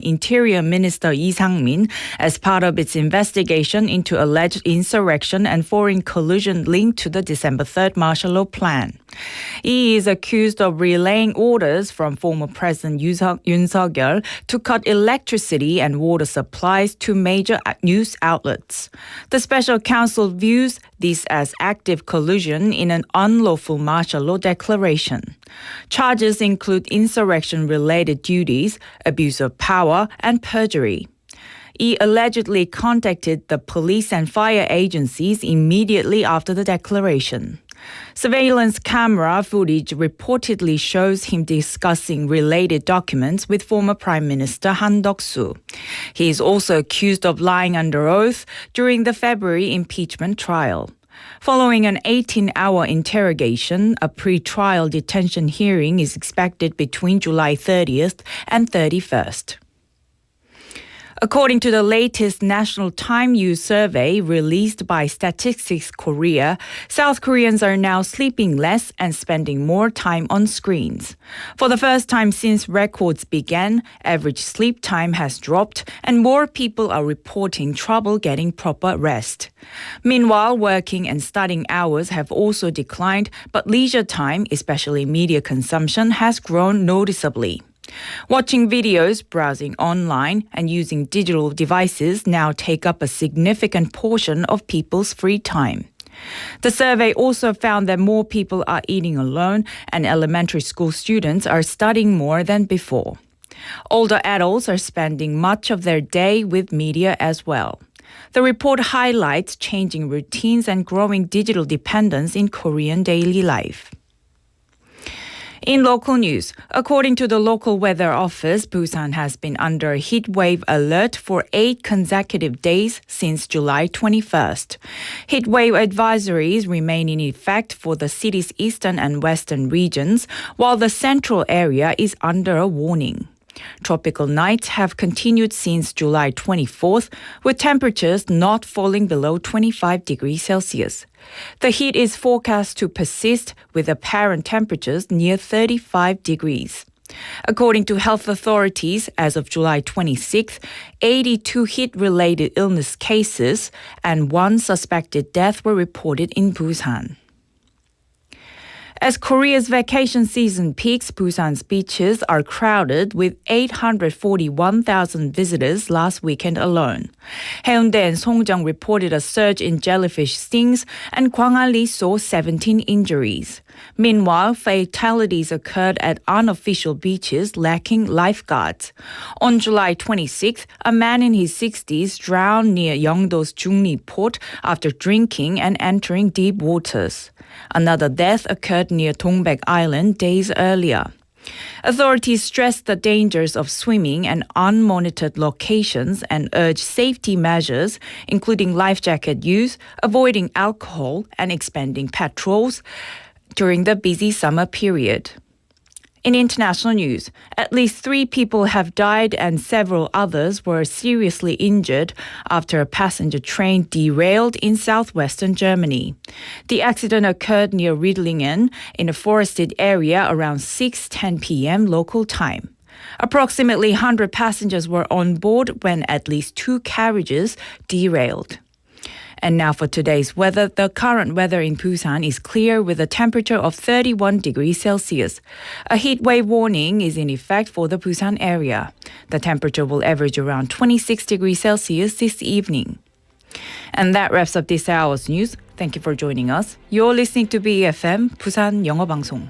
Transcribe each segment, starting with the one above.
Interior Minister Lee Sang-min as part of its investigation into alleged insurrection and foreign collusion linked to the December 3rd martial law plan. Lee is accused of relaying orders from former President Yoon Suk-yeol to cut electricity and water supplies to major news outlets. The special counsel views this as active collusion in an unlawful martial law declaration. Charges include insurrection-related duties, abuse of power, and perjury. He allegedly contacted the police and fire agencies immediately after the declaration. Surveillance camera footage reportedly shows him discussing related documents with former Prime Minister Han Duck-soo. He is also accused of lying under oath during the February impeachment trial. Following an 18-hour interrogation, a pre-trial detention hearing is expected between July 30th and 31st. According to the latest national time use survey released by Statistics Korea, South Koreans are now sleeping less and spending more time on screens. For the first time since records began, average sleep time has dropped and more people are reporting trouble getting proper rest. Meanwhile, working and studying hours have also declined, but leisure time, especially media consumption, has grown noticeably. Watching videos, browsing online, and using digital devices now take up a significant portion of people's free time. The survey also found that more people are eating alone and elementary school students are studying more than before. Older adults are spending much of their day with media as well. The report highlights changing routines and growing digital dependence in Korean daily life. In local news, according to the local weather office, Busan has been under a heat wave alert for 8 consecutive days since July 21st. Heat wave advisories remain in effect for the city's eastern and western regions, while the central area is under a warning. Tropical nights have continued since July 24th, with temperatures not falling below 25 degrees Celsius. The heat is forecast to persist with apparent temperatures near 35 degrees. According to health authorities, as of July 26th, 82 heat-related illness cases and 1 suspected death were reported in Busan. As Korea's vacation season peaks, Busan's beaches are crowded with 841,000 visitors last weekend alone. Haeundae and Songjeong reported a surge in jellyfish stings, and Gwangalli saw 17 injuries. Meanwhile, fatalities occurred at unofficial beaches lacking lifeguards. On July 26th, a man in his 60s drowned near Yeongdo's Jungni port after drinking and entering deep waters. Another death occurred near Dongbek Island days earlier. Authorities stressed the dangers of swimming in unmonitored locations and urged safety measures, including life jacket use, avoiding alcohol, and expanding patrols during the busy summer period. In international news, at least 3 people have died and several others were seriously injured after a passenger train derailed in southwestern Germany. The accident occurred near Riedlingen in a forested area around 6:10 p.m. local time. Approximately 100 passengers were on board when at least 2 carriages derailed. And now for today's weather. The current weather in Busan is clear with a temperature of 31 degrees Celsius. A heat wave warning is in effect for the Busan area. The temperature will average around 26 degrees Celsius this evening. And that wraps up this hour's news. Thank you for joining us. You're listening to BFM 부산 영어방송.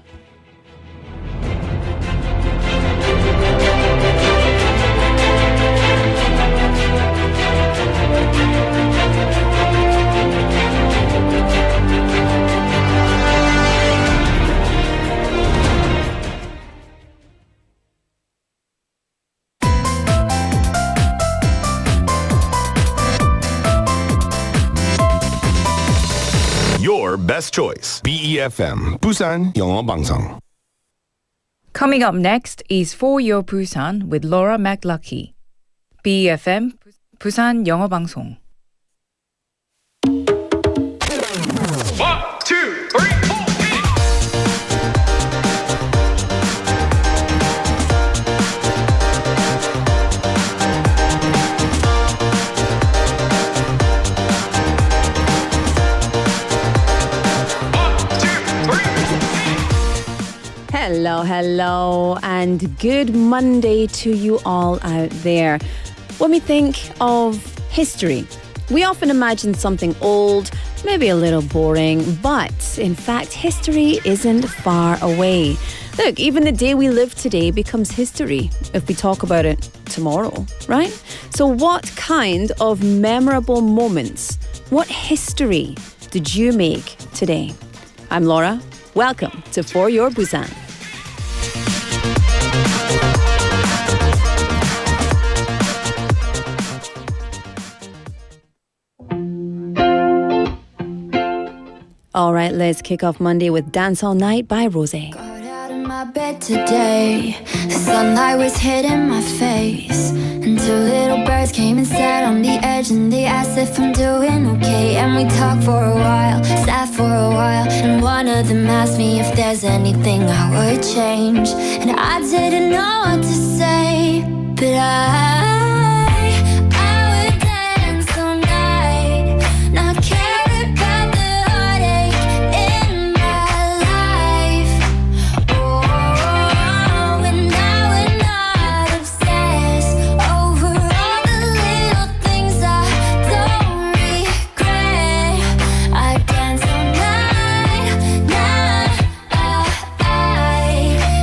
Your best choice. BEFM 부산 영어방송. Coming up next is For Your Busan with Laura McLucky. BEFM 부산 영어방송. 1, 2, 3, 4. Hello, and good Monday to you all out there. When we think of history, we often imagine something old, maybe a little boring, but in fact, history isn't far away. Look, even the day we live today becomes history if we talk about it tomorrow, right? So what kind of memorable moments, what history did you make today? I'm Laura. Welcome to For Your Busan. All right, let's kick off Monday with Dance All Night by Rosé. Got out of my bed today. The sunlight was hitting my face, and two little birds came and sat on the edge, and they asked if I'm doing okay. And we talked for a while, sat for a while, and one of them asked me if there's anything I would change, and I didn't know what to say, but I would dance all night, not care about the heartache in my life. Oh, and I would not obsess over all the little things I don't regret. I dance all night,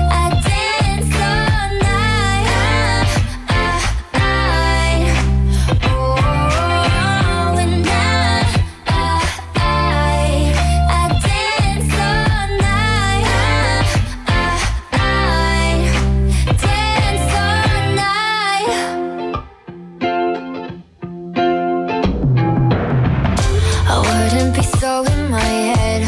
I dance all night, oh, and I dance all night, dance all night. I wouldn't be so in my head.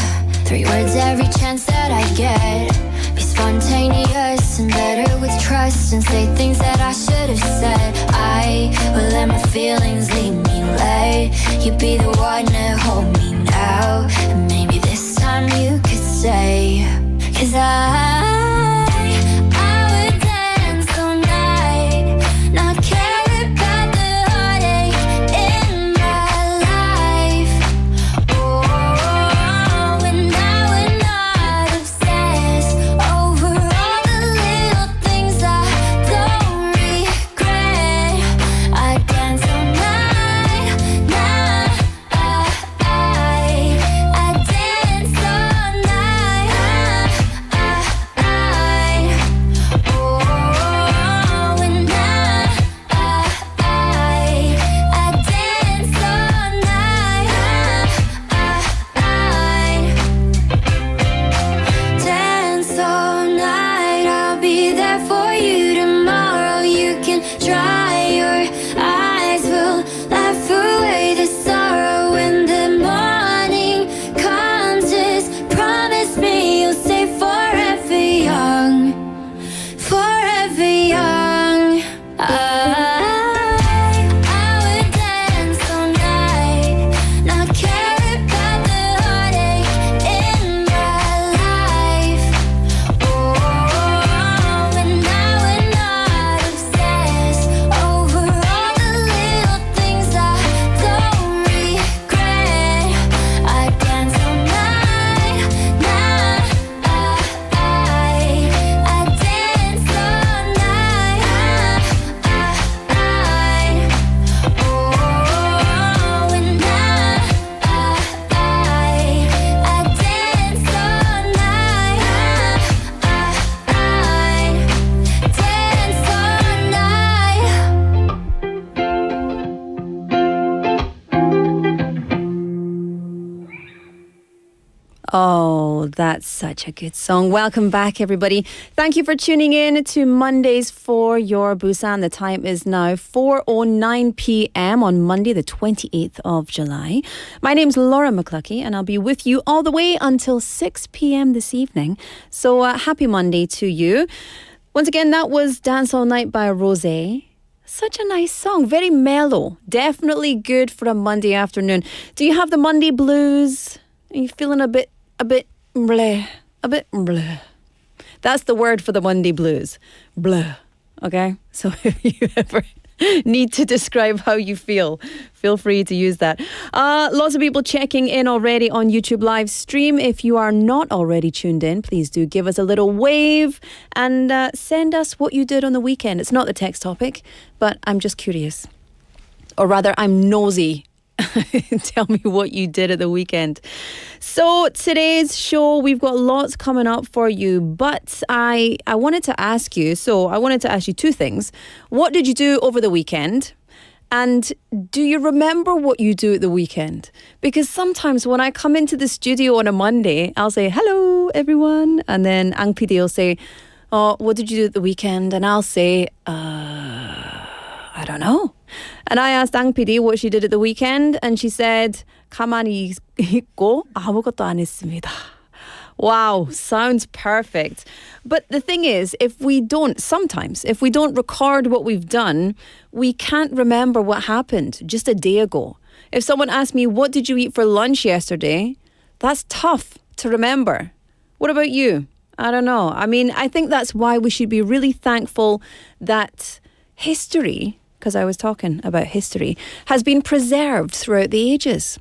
3 words every chance that I get. Be spontaneous and better with trust, and say things that I should have said. I will let my feelings lead me late. You be the one to hold me now, and maybe this time you could say, 'cause I would dance all night, not care about the heartache in my life. Oh, and I would not obsess over all the little things I don't regret. I dance all night, I dance all night, oh, and I dance all night, dance all night. I'll be there for you tomorrow. You can dry your eyes, we'll laugh away the sorrow when the morning comes. Just promise me you'll stay forever young, forever young. I would dance all night, not care about the heartache in my life. Oh, and I would not obsess over all the little things I don't regret. I dance all night, I dance all night, oh, and I dance all night, dance all night. Oh, that's such a good song. Welcome back, everybody. Thank you for tuning in to Mondays for Your Busan. The time is now 4:09 p.m. on Monday, the 28th of July. My name's Laura McCluskey, and I'll be with you all the way until 6 p.m. this evening. So happy Monday to you. Once again, that was Dance All Night by Rosé. Such a nice song, very mellow. Definitely good for a Monday afternoon. Do you have the Monday blues? Are you feeling a bit bleh, a bit bleh? That's the word for the Monday blues, bleh. Okay, so if you ever need to describe how you feel, feel free to use that. Lots of people checking in already on YouTube live stream. If you are not already tuned in, please do give us a little wave and send us what you did on the weekend. It's not the text topic, but I'm just curious. Or rather, I'm nosy. Tell me what you did at the weekend. So today's show, we've got lots coming up for you, but I wanted to ask you, two things. What did you do over the weekend? And do you remember what you do at the weekend? Because sometimes when I come into the studio on a Monday, I'll say, hello, everyone. And then Ang PD will say, oh, what did you do at the weekend? And I'll say, I don't know. And I asked Ang PD what she did at the weekend, and she said, 가만히 있고 아무것도 안 했습니다. Wow, sounds perfect. But the thing is, if we don't record what we've done, we can't remember what happened just a day ago. If someone asked me, what did you eat for lunch yesterday? That's tough to remember. What about you? I don't know. I mean, I think that's why we should be really thankful that history, because I was talking about history, has been preserved throughout the ages.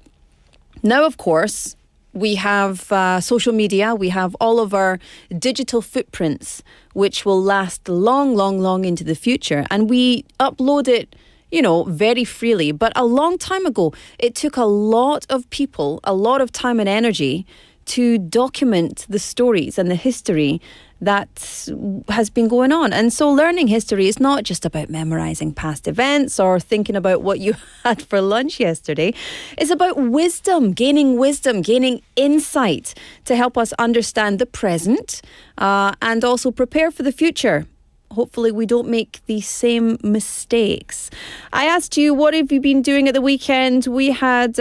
Now, of course, we have social media, we have all of our digital footprints, which will last long, long, long into the future. And we upload it, very freely. But a long time ago, it took a lot of people, a lot of time and energy to document the stories and the history that has been going on. And so learning history is not just about memorizing past events or thinking about what you had for lunch yesterday. It's about wisdom, gaining insight to help us understand the present and also prepare for the future. Hopefully we don't make the same mistakes. I asked you, what have you been doing at the weekend? We had,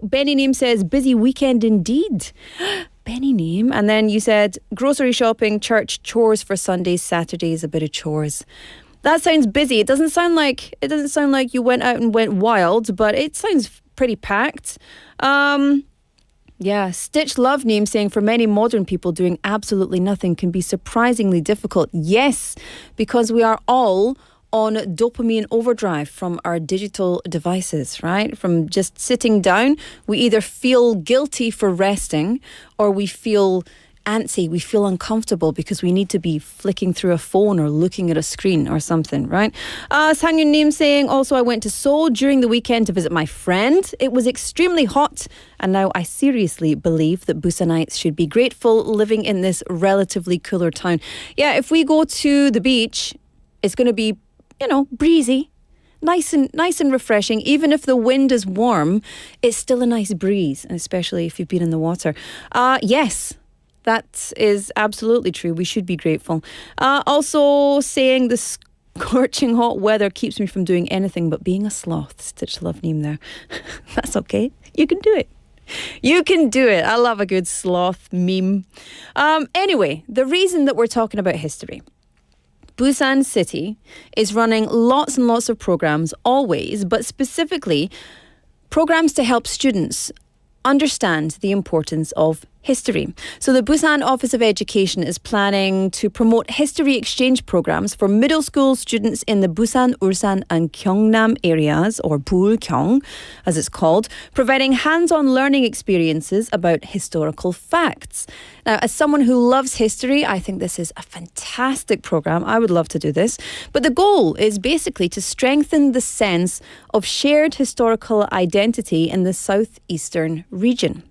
Benny Neem says, busy weekend indeed. Benny Neem. And then you said, grocery shopping, church, chores for Sundays, Saturdays, a bit of chores. That sounds busy. It doesn't sound like you went out and went wild, but it sounds pretty packed. Yeah, Stitch Love Name saying, for many modern people, doing absolutely nothing can be surprisingly difficult. Yes, because we are all on dopamine overdrive from our digital devices, right? From just sitting down, we either feel guilty for resting or we feel antsy, we feel uncomfortable because we need to be flicking through a phone or looking at a screen or something, right? Sangyun Nim saying, also I went to Seoul during the weekend to visit my friend. It was extremely hot, and now I seriously believe that Busanites should be grateful living in this relatively cooler town. Yeah, if we go to the beach, it's going to be, breezy. Nice and refreshing. Even if the wind is warm, it's still a nice breeze, especially if you've been in the water. Yes. That is absolutely true. We should be grateful. Also saying the scorching hot weather keeps me from doing anything but being a sloth. Stitch Love Name there. That's okay. You can do it. You can do it. I love a good sloth meme. Anyway, the reason that we're talking about history. Busan City is running lots and lots of programs always, but specifically programs to help students understand the importance of history. So the Busan Office of Education is planning to promote history exchange programs for middle school students in the Busan, Ulsan and Gyeongnam areas, or Bulgyeong as it's called, providing hands-on learning experiences about historical facts. Now, as someone who loves history, I think this is a fantastic program. I would love to do this. But the goal is basically to strengthen the sense of shared historical identity in the southeastern region.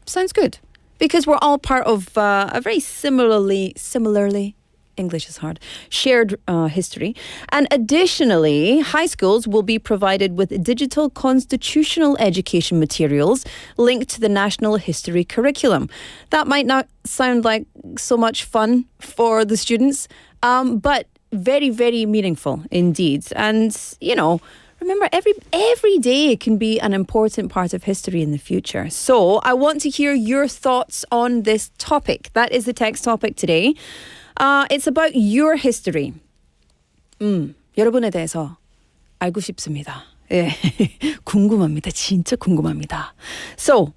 Sounds good. Because we're all part of a very similarly, English is hard, shared history. And additionally, high schools will be provided with digital constitutional education materials linked to the national history curriculum. That might not sound like so much fun for the students, but very, very meaningful indeed. And, remember, every day can be an important part of history in the future. So I want to hear your thoughts on this topic. That is the text topic today. It's about your history. 여러분에 대해서 알고 싶습니다. 예. 궁금합니다. 진짜 궁금합니다. So,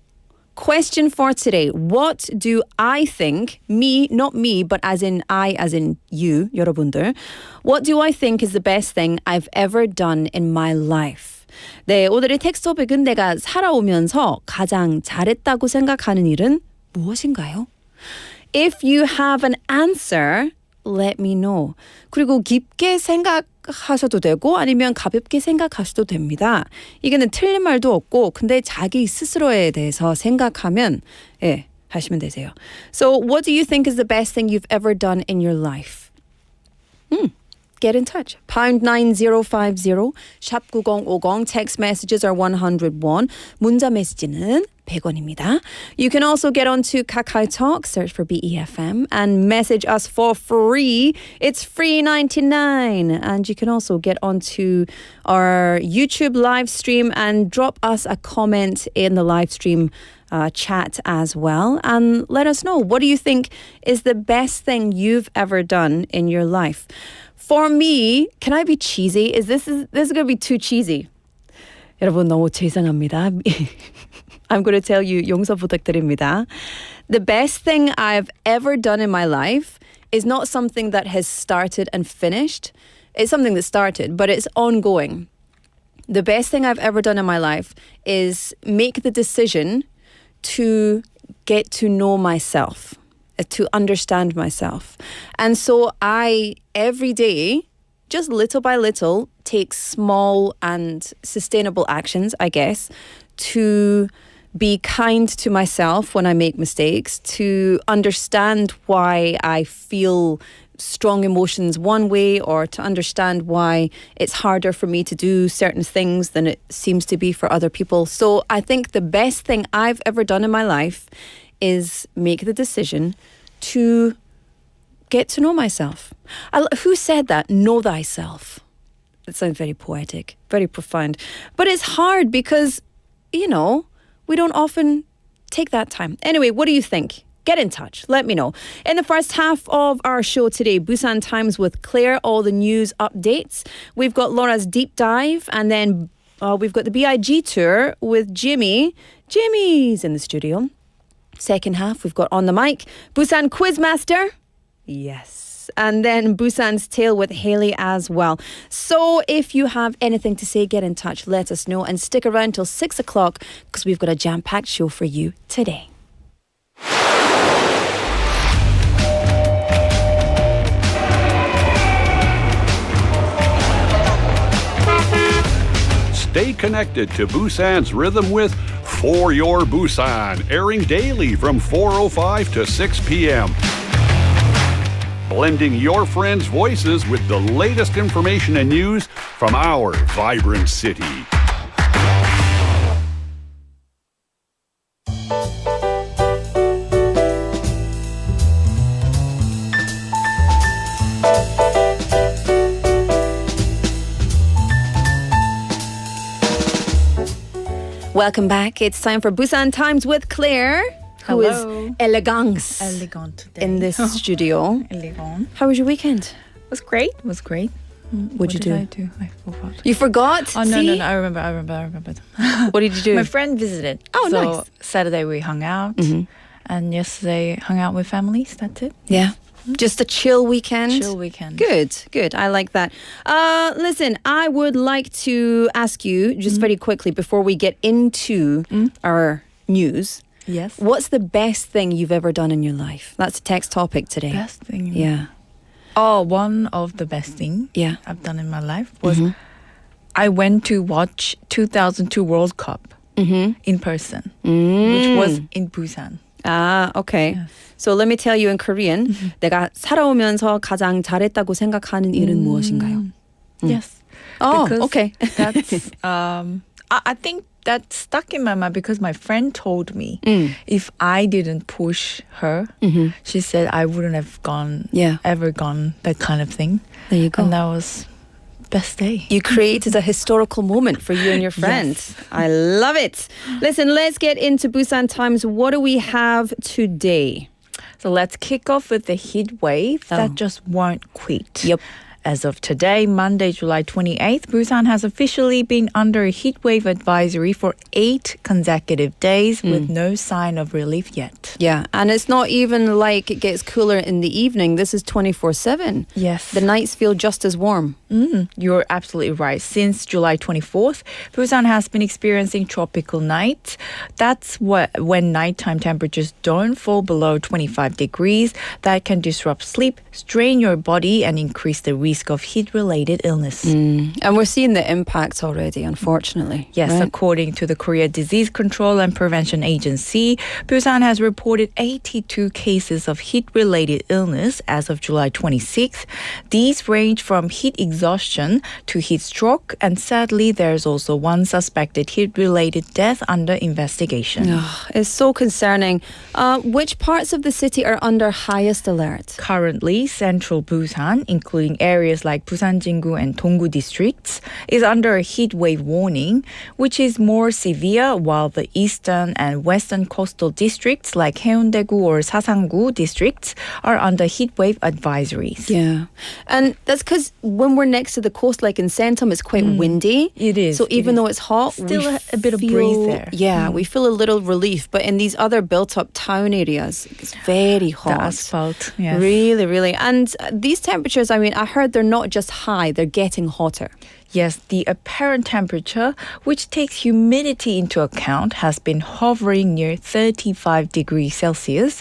Question for today. What do I think, me, not me, but as in I, as in you, 여러분들. What do I think is the best thing I've ever done in my life? 네, 오늘의 텍스트 토픽은 내가 살아오면서 가장 잘했다고 생각하는 일은 무엇인가요? If you have an answer, let me know. 그리고 깊게 생각하셔도 되고 아니면 가볍게 생각하셔도 됩니다. 이게는 틀린 말도 없고 근데 자기 스스로에 대해서 생각하면 하시면 되세요. So what do you think is the best thing you've ever done in your life? Get in touch. pound 9050 샵 9050 text messages are 101 문자 메시지는 100원입니다. You can also get onto KakaoTalk, search for BEFM and message us for free. It's free 99. And you can also get onto our YouTube live stream and drop us a comment in the live stream chat as well and let us know, what do you think is the best thing you've ever done in your life? For me, can I be cheesy? This is going to be too cheesy. 여러분 너무 죄송합니다. I'm going to tell you 용서 부탁드립니다. The best thing I've ever done in my life is not something that has started and finished. It's something that started, but it's ongoing. The best thing I've ever done in my life is make the decision to get to know myself, to understand myself. And so I, every day, just little by little, take small and sustainable actions, I guess, to be kind to myself when I make mistakes, to understand why I feel strong emotions one way, or to understand why it's harder for me to do certain things than it seems to be for other people. So I think the best thing I've ever done in my life is make the decision to get to know myself. Who said that? Know thyself. It sounds very poetic, very profound. But it's hard because, we don't often take that time. Anyway, what do you think? Get in touch. Let me know. In the first half of our show today, Busan Times with Claire, all the news updates. We've got Laura's deep dive, and then we've got the B.I.G tour with Jimmy. Jimmy's in the studio. Second half, we've got On the Mic, Busan Quizmaster. Yes. And then Busan's Tale with Haley as well. So if you have anything to say, get in touch. Let us know. And stick around till 6 o'clock because we've got a jam-packed show for you today. Stay connected to Busan's rhythm with For Your Busan, airing daily from 4:05 to 6 p.m. Blending your friends' voices with the latest information and news from our vibrant city. Welcome back. It's time for Busan Times with Claire, who Hello. is elegance Elegant today. in this studio. Elegant. How was your weekend? It was great. It was great. What'd you do? I do? I forgot. You forgot? Oh, no, See? I remember. What did you do? My friend visited. Oh, so nice. Saturday we hung out. And yesterday hung out with families. That's it. Yeah. Just a chill weekend? Chill weekend. Good. I like that. Listen, I would like to ask you, just very quickly, before we get into our news, Yes. what's the best thing you've ever done in your life? That's a text topic today. Best thing. Yeah. Oh, one of the best thing Yeah. I've done in my life was I went to watch 2002 World Cup in person, which was in Busan. Ah, okay. Yes. So let me tell you in Korean. 내가 살아오면서 가장 잘했다고 생각하는 일은 무엇인가요? Yes. Oh, Because okay. That's I think that stuck in my mind because my friend told me if I didn't push her, she said I wouldn't have ever gone that kind of thing. There you go. And that was best day. You created a historical moment for you and your friends. Yes. I love it. Listen, let's get into Busan Times. What do we have today? So let's kick off with the heat wave that just won't quit. Yep. As of today, Monday, July 28th, Busan has officially been under a heatwave advisory for 8 consecutive days with no sign of relief yet. Yeah, and it's not even like it gets cooler in the evening. This is 24/7. Yes. The nights feel just as warm. You're absolutely right. Since July 24th, Busan has been experiencing tropical nights. That's when nighttime temperatures don't fall below 25 degrees. That can disrupt sleep, strain your body, and increase the risk of heat-related illness. And we're seeing the impacts already, unfortunately. Yes, right? according to the Korea Disease Control and Prevention Agency, Busan has reported 82 cases of heat-related illness as of July 26th. These range from heat exhaustion to heat stroke, and sadly, there's also one suspected heat-related death under investigation. It's so concerning. Which parts of the city are under highest alert? Currently, central Busan, including areas like Busan Jingu and Donggu districts, is under a heat wave warning, which is more severe, while the eastern and western coastal districts like Haeundae-gu or Sasang-gu districts are under heat wave advisories. Yeah. And that's because when we're next to the coast, like in Centum, it's quite windy. It is. So even though it's hot, Still we a bit of feel- breeze there. Yeah, we feel a little relief. But in these other built-up town areas, it's very hot. The asphalt, yes. Really, really. And these temperatures, I mean, I heard they're not just high, they're getting hotter. Yes, the apparent temperature, which takes humidity into account, has been hovering near 35 degrees Celsius.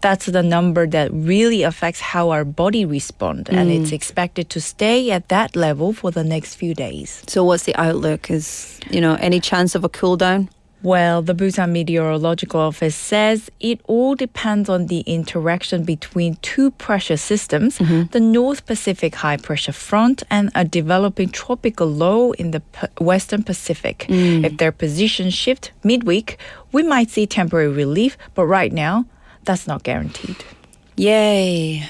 That's the number that really affects how our body responds, and it's expected to stay at that level for the next few days. So what's the outlook? Is, any chance of a cool down? Well, the Busan Meteorological Office says it all depends on the interaction between two pressure systems, the North Pacific high pressure front and a developing tropical low in the Western Pacific. If their positions shift midweek, we might see temporary relief, but right now, that's not guaranteed. Yay.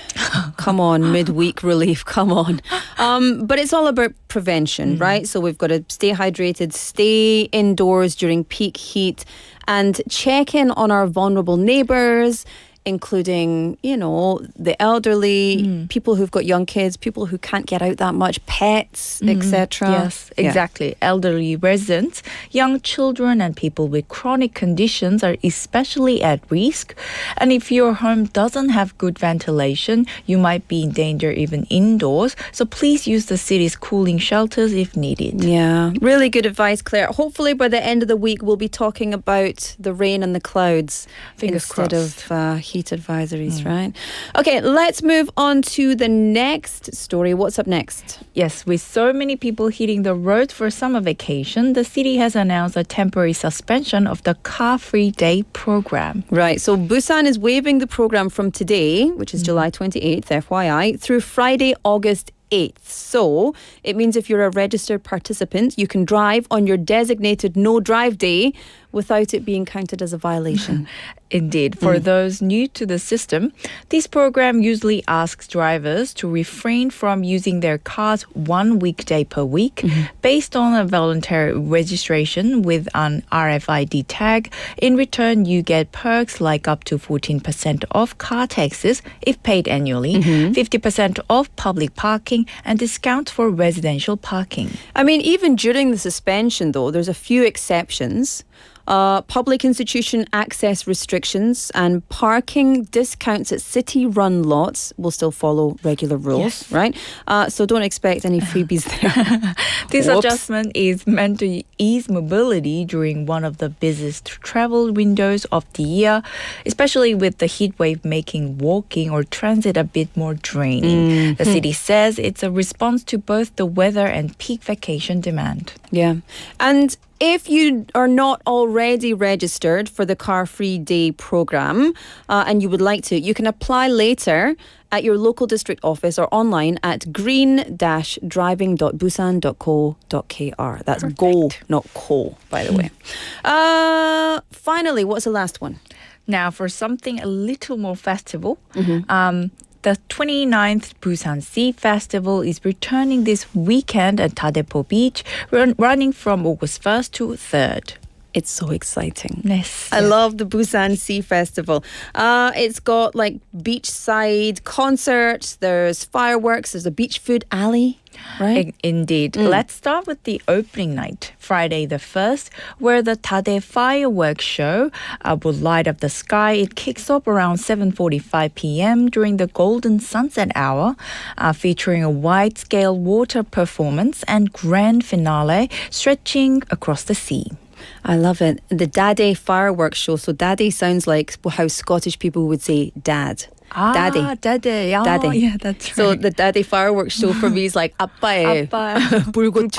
Come on, midweek relief, come on. But it's all about prevention, right? So we've got to stay hydrated, stay indoors during peak heat, and check in on our vulnerable neighbors, including, the elderly, people who've got young kids, people who can't get out that much, pets, etc. Yes, exactly. Elderly residents, young children, and people with chronic conditions are especially at risk. And if your home doesn't have good ventilation, you might be in danger even indoors. So please use the city's cooling shelters if needed. Yeah, really good advice, Claire. Hopefully by the end of the week, we'll be talking about the rain and the clouds Fingers instead crossed. of heat advisories, right? Okay, let's move on to the next story. What's up next? Yes, with so many people hitting the roads for summer vacation, the city has announced a temporary suspension of the car-free day program. Right, so Busan is waiving the program from today, which is July 28th, FYI, through Friday, August 8th. So it means if you're a registered participant, you can drive on your designated no-drive day without it being counted as a violation. Indeed. For those new to the system, this program usually asks drivers to refrain from using their cars one weekday per week based on a voluntary registration with an RFID tag. In return, you get perks like up to 14% off car taxes if paid annually, 50% off public parking, and discount for residential parking. I mean, even during the suspension, though, there's a few exceptions. Public institution access restrictions and parking discounts at city-run lots will still follow regular rules, right? So don't expect any freebies there. This Whoops. adjustment is meant to ease mobility during one of the busiest travel windows of the year, especially with the heat wave making walking or transit a bit more draining. The city says it's a response to both the weather and peak vacation demand. Yeah. And if you are not already registered for the Car Free Day program and you would like to, you can apply later at your local district office or online at green-driving.busan.co.kr. That's go, not co, by the way. Finally, what's the last one? Now, for something a little more festival, the 29th Busan Sea Festival is returning this weekend at Daepo Beach, running from August 1st to 3rd. It's so exciting. Yes. I love the Busan Sea Festival. It's got like beachside concerts, there's fireworks, there's a beach food alley, right? Indeed. Let's start with the opening night, Friday the 1st, where the Tade fireworks show will light up the sky. It kicks off around 7:45 p.m. during the golden sunset hour, featuring a wide-scale water performance and grand finale stretching across the sea. I love it. The Dade fireworks show. So Dade sounds like how Scottish people would say dad. Daddy. Daddy. Oh, Daddy. yeah, that's right. So the Daddy fireworks show for me is like 아빠의 불꽃.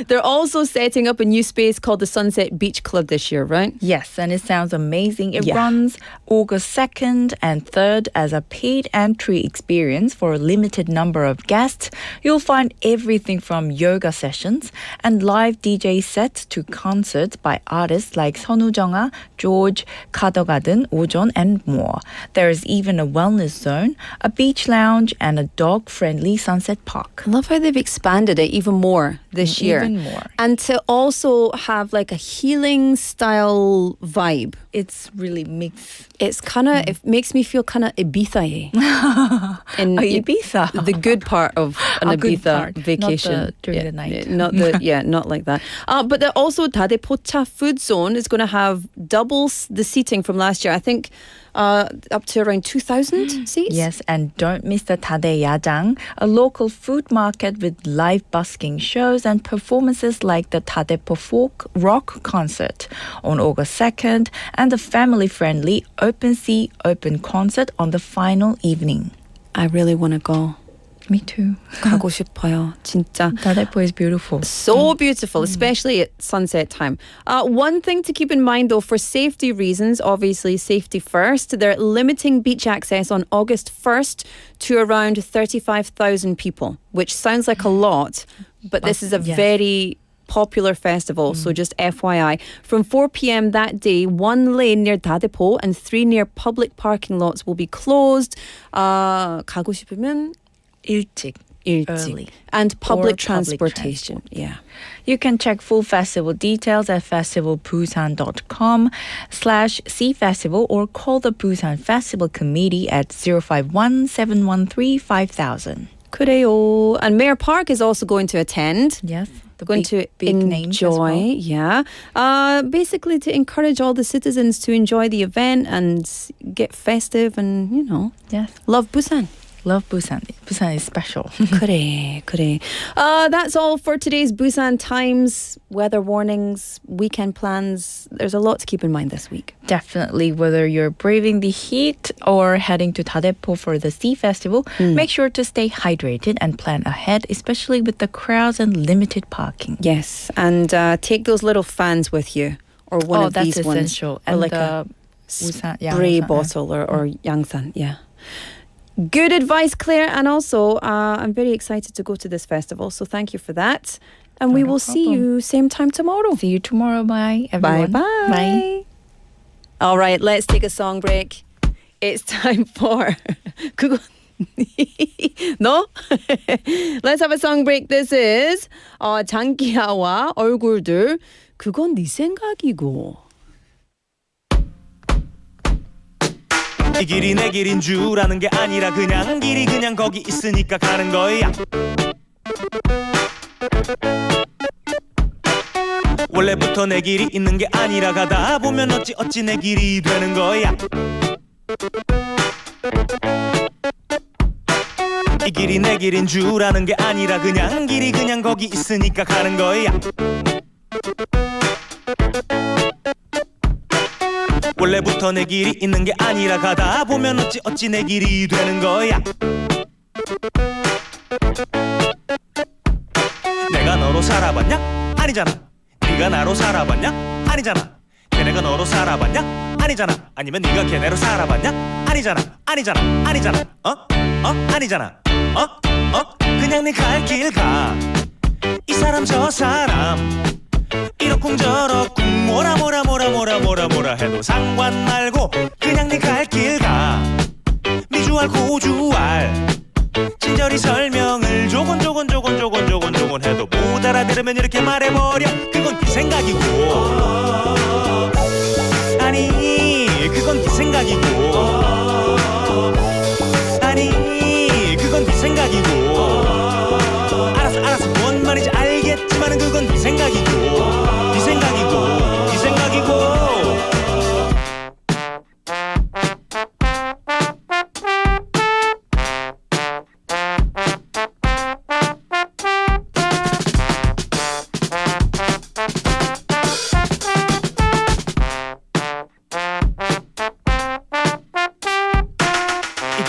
They're also setting up a new space called the Sunset Beach Club this year, right? Yes, and it sounds amazing. It Yeah. runs August 2nd and 3rd as a paid entry experience for a limited number of guests. You'll find everything from yoga sessions and live DJ sets to concerts by artists like 선우정아, George, 카더가든, 오존, and more. There is even a wellness zone, a beach lounge, and a dog-friendly sunset park. I love how they've expanded it even more this year. Even more. And to also have like a healing style vibe. It's really mixed. It's kind of, it makes me feel kind of Ibiza-y. In Ibiza. The good part of an A good Ibiza part, not vacation. during the night. Not like that. But also Dadepocha Food Zone is going to have doubles the seating from last year. I think up to around 2,000 seats. Yes, and don't miss the Tade Yajang, a local food market with live busking shows and performances like the Tadepo Folk Rock Concert on August 2nd and the family-friendly Open Sea Open Concert on the final evening. I really want to go. Me too. 가고 싶어요. 진짜. Tadepo is beautiful. So beautiful, especially at sunset time. One thing to keep in mind, though, for safety reasons, obviously safety first, they're limiting beach access on August 1st to around 35,000 people, which sounds like a lot, but this is a yes. very popular festival, so just FYI. From 4 p.m. that day, 1 lane near Dadepo and 3 near public parking lots will be closed. 가고 싶으면 일찍. Early. And public Or public transportation. Yeah. You can check full festival details at festivalbusan.com/cfestival or call the Busan Festival Committee at 051-713-5000. 그래요. And Mayor Park is also going to attend. Yes. Going to big names as enjoy, well. yeah. Basically to encourage all the citizens to enjoy the event and get festive and, Yes. love Busan. Love Busan. Busan is special. 그래. That's all for today's Busan Times. Weather warnings, weekend plans. There's a lot to keep in mind this week. Definitely, whether you're braving the heat or heading to Dadepo for the Sea Festival, make sure to stay hydrated and plan ahead, especially with the crowds and limited parking. Yes, and take those little fans with you, or one of that's these ones, essential. or And like the a 우산, spray 양산, bottle or yangsan. Yeah. Good advice, Claire, and also I'm very excited to go to this festival, so thank you for that. And we Not a will see problem. you same time tomorrow. See you tomorrow. Bye, everyone. Bye. Bye. All right, let's take a song break. It's time for 그건 no? Let's have a song break. This is 장기하와 얼굴들 그건 네 생각이고. 이 길이 내 길인 줄 아는 게 아니라 그냥 길이 그냥 거기 있으니까 가는 거야. 원래부터 내 길이 있는 게 아니라 가다 보면 어찌 내 길이 되는 거야. 이 길이 내 길인 줄 아는 게 아니라 그냥 길이 그냥 거기 있으니까 가는 거야. 원래부터 내 길이 있는 게 아니라 가다 보면 어찌 내 길이 되는 거야. 내가 너로 살아봤냐? 아니잖아. 네가 나로 살아봤냐? 아니잖아. 걔네가 너로 살아봤냐? 아니잖아. 아니면 네가 걔네로 살아봤냐? 아니잖아. 아니잖아. 아니잖아. 그냥 네 갈 길 가. 이 사람 저 사람 이러쿵저러쿵 뭐라 해도 상관 말고 그냥 네 갈 길 가. 미주알 고주알 친절히 설명을 조곤 해도 못 알아들으면 이렇게 말해버려. 그건 네 생각이고 알겠지만은 그건 네 생각이고 네 생각이고 네 생각이고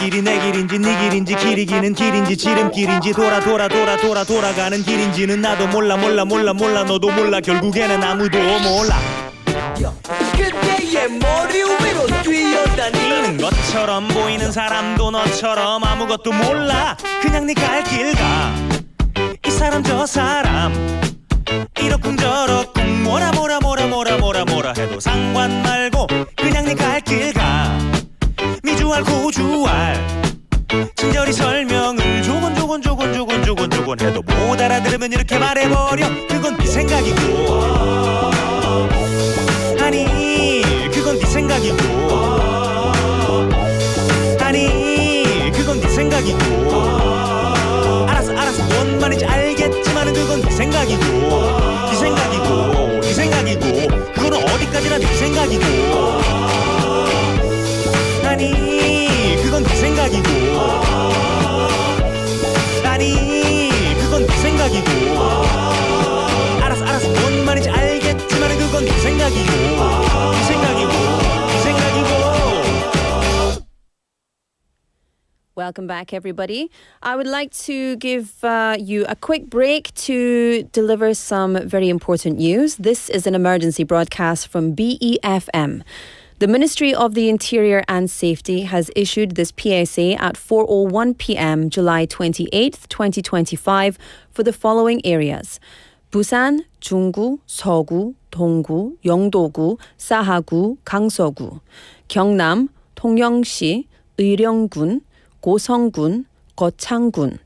길이 내 길인지 네 길인지 길이기는 길인지 지름길인지 돌아가는 길인지는 나도 몰라 너도 몰라 결국에는 아무도 몰라 그대의 머리 위로 뛰어다니는 것처럼 보이는 사람도 너처럼 아무것도 몰라 그냥 네 갈 길 가 이 사람 저 사람 이러쿵저러쿵 뭐라 해도 상관 말고 그냥 네 갈 길 가 미주알 고주알 친절히 설명을 조곤 해도 못 알아들으면 이렇게 말해버려 그건 네 생각이고 아니 그건 네 생각이고 아니 그건 네 생각이고 알았어 뭔 말인지 알겠지만은 그건 네 생각이고 네 생각이고 그거는 어디까지나 네 생각이고 아니 그건 네 생각이고 아니 그건 네 생각이고 알았어 뭔 말인지 알겠지만 그건 네 생각이고 네 생각이고 네 생각이고 Welcome back, everybody. I would like to give you a quick break to deliver some very important news. This is an emergency broadcast from BEFM. The Ministry of the Interior and Safety has issued this PSA at 4:01 p.m. July 28th, 2025 for the following areas. Busan, 중구, 서구, 동구, 영도구, 사하구, 강서구, 경남, 통영시, 의령군, 고성군, 거창군.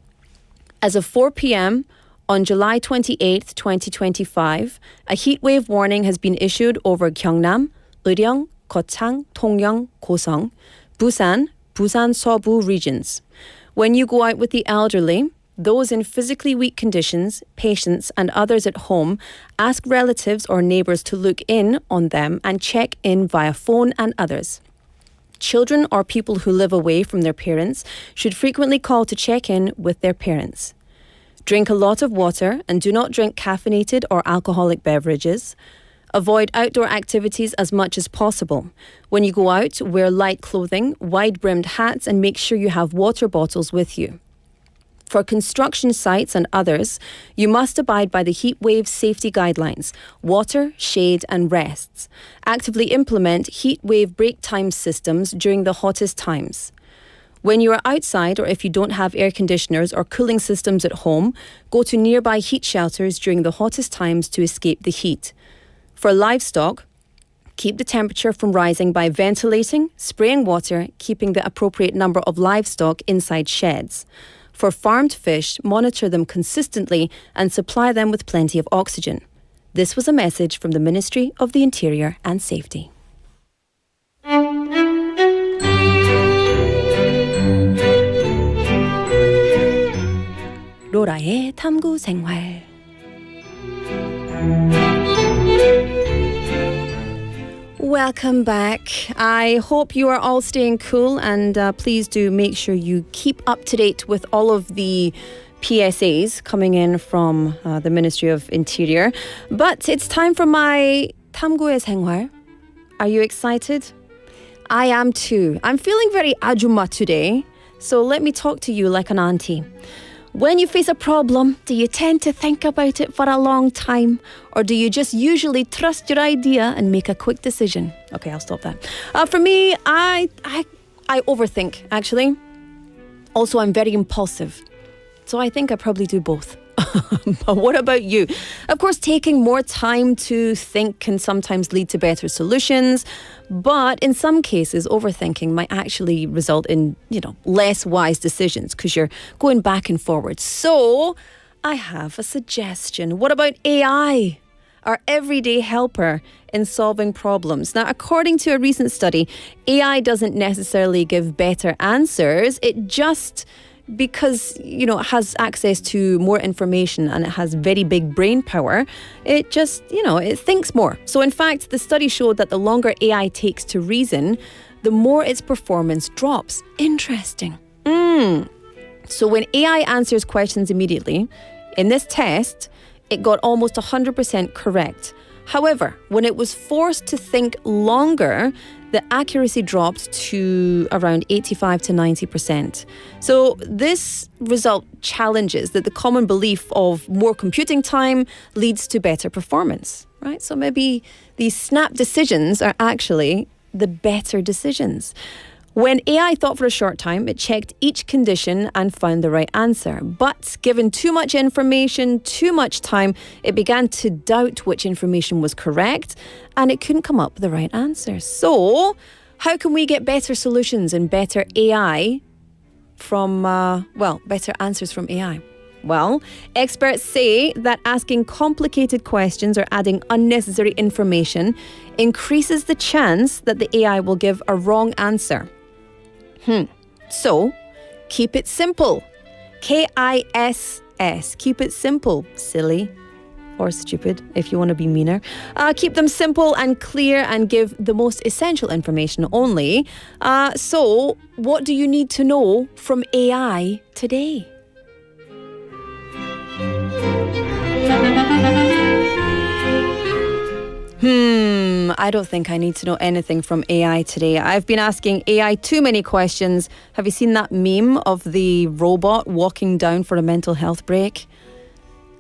As of 4 p.m. on July 28th, 2025, a heatwave warning has been issued over Gyeongnam, 의령, 거창, 통영, 고성, Busan, Busan 서부 regions. When you go out with the elderly, those in physically weak conditions, patients and others at home, ask relatives or neighbours to look in on them and check in via phone and others. Children or people who live away from their parents should frequently call to check in with their parents. Drink a lot of water and do not drink caffeinated or alcoholic beverages. Avoid outdoor activities as much as possible. When you go out, wear light clothing, wide-brimmed hats, and make sure you have water bottles with you. For construction sites and others, you must abide by the heatwave safety guidelines, water, shade, and rests. Actively implement heatwave break time systems during the hottest times. When you are outside or if you don't have air conditioners or cooling systems at home, go to nearby heat shelters during the hottest times to escape the heat. For livestock, keep the temperature from rising by ventilating, spraying water, keeping the appropriate number of livestock inside sheds. For farmed fish, monitor them consistently and supply them with plenty of oxygen. This was a message from the Ministry of the Interior and Safety. 로라의 탐구생활. Welcome back. I hope you are all staying cool and please do make sure you keep up to date with all of the PSAs coming in from the Ministry of Interior. But it's time for my 탐구의 생활. Are you excited? I am too. I'm feeling very 아줌마 today. So let me talk to you like an auntie. When you face a problem, do you tend to think about it for a long time? Or do you just usually trust your idea and make a quick decision? Okay, I'll stop that. For me, I overthink, actually. Also, I'm very impulsive. So I think I probably do both. But what about you? Of course, taking more time to think can sometimes lead to better solutions. But in some cases, overthinking might actually result in, less wise decisions because you're going back and forward. So I have a suggestion. What about AI? Our everyday helper in solving problems. Now, according to a recent study, AI doesn't necessarily give better answers. It just because, you know, it has access to more information and it has very big brain power, it just, you know, it thinks more. So in fact, the study showed that the longer AI takes to reason, the more its performance drops. Interesting. So when AI answers questions immediately, in this test, it got almost 100% correct. However, when it was forced to think longer, the accuracy dropped to around 85 to 90%. So this result challenges that the common belief of more computing time leads to better performance, right? So maybe these snap decisions are actually the better decisions. When AI thought for a short time, it checked each condition and found the right answer. But given too much information, too much time, it began to doubt which information was correct and it couldn't come up with the right answer. So, how can we get better solutions and better AI from, better answers from AI? Well, experts say that asking complicated questions or adding unnecessary information increases the chance that the AI will give a wrong answer. So, keep it simple. KISS. Keep it simple, silly. Or stupid, if you want to be meaner. Keep them simple and clear and give the most essential information only. So, what do you need to know from AI today? I don't think I need to know anything from AI today. I've been asking AI too many questions. Have you seen that meme of the robot walking down for a mental health break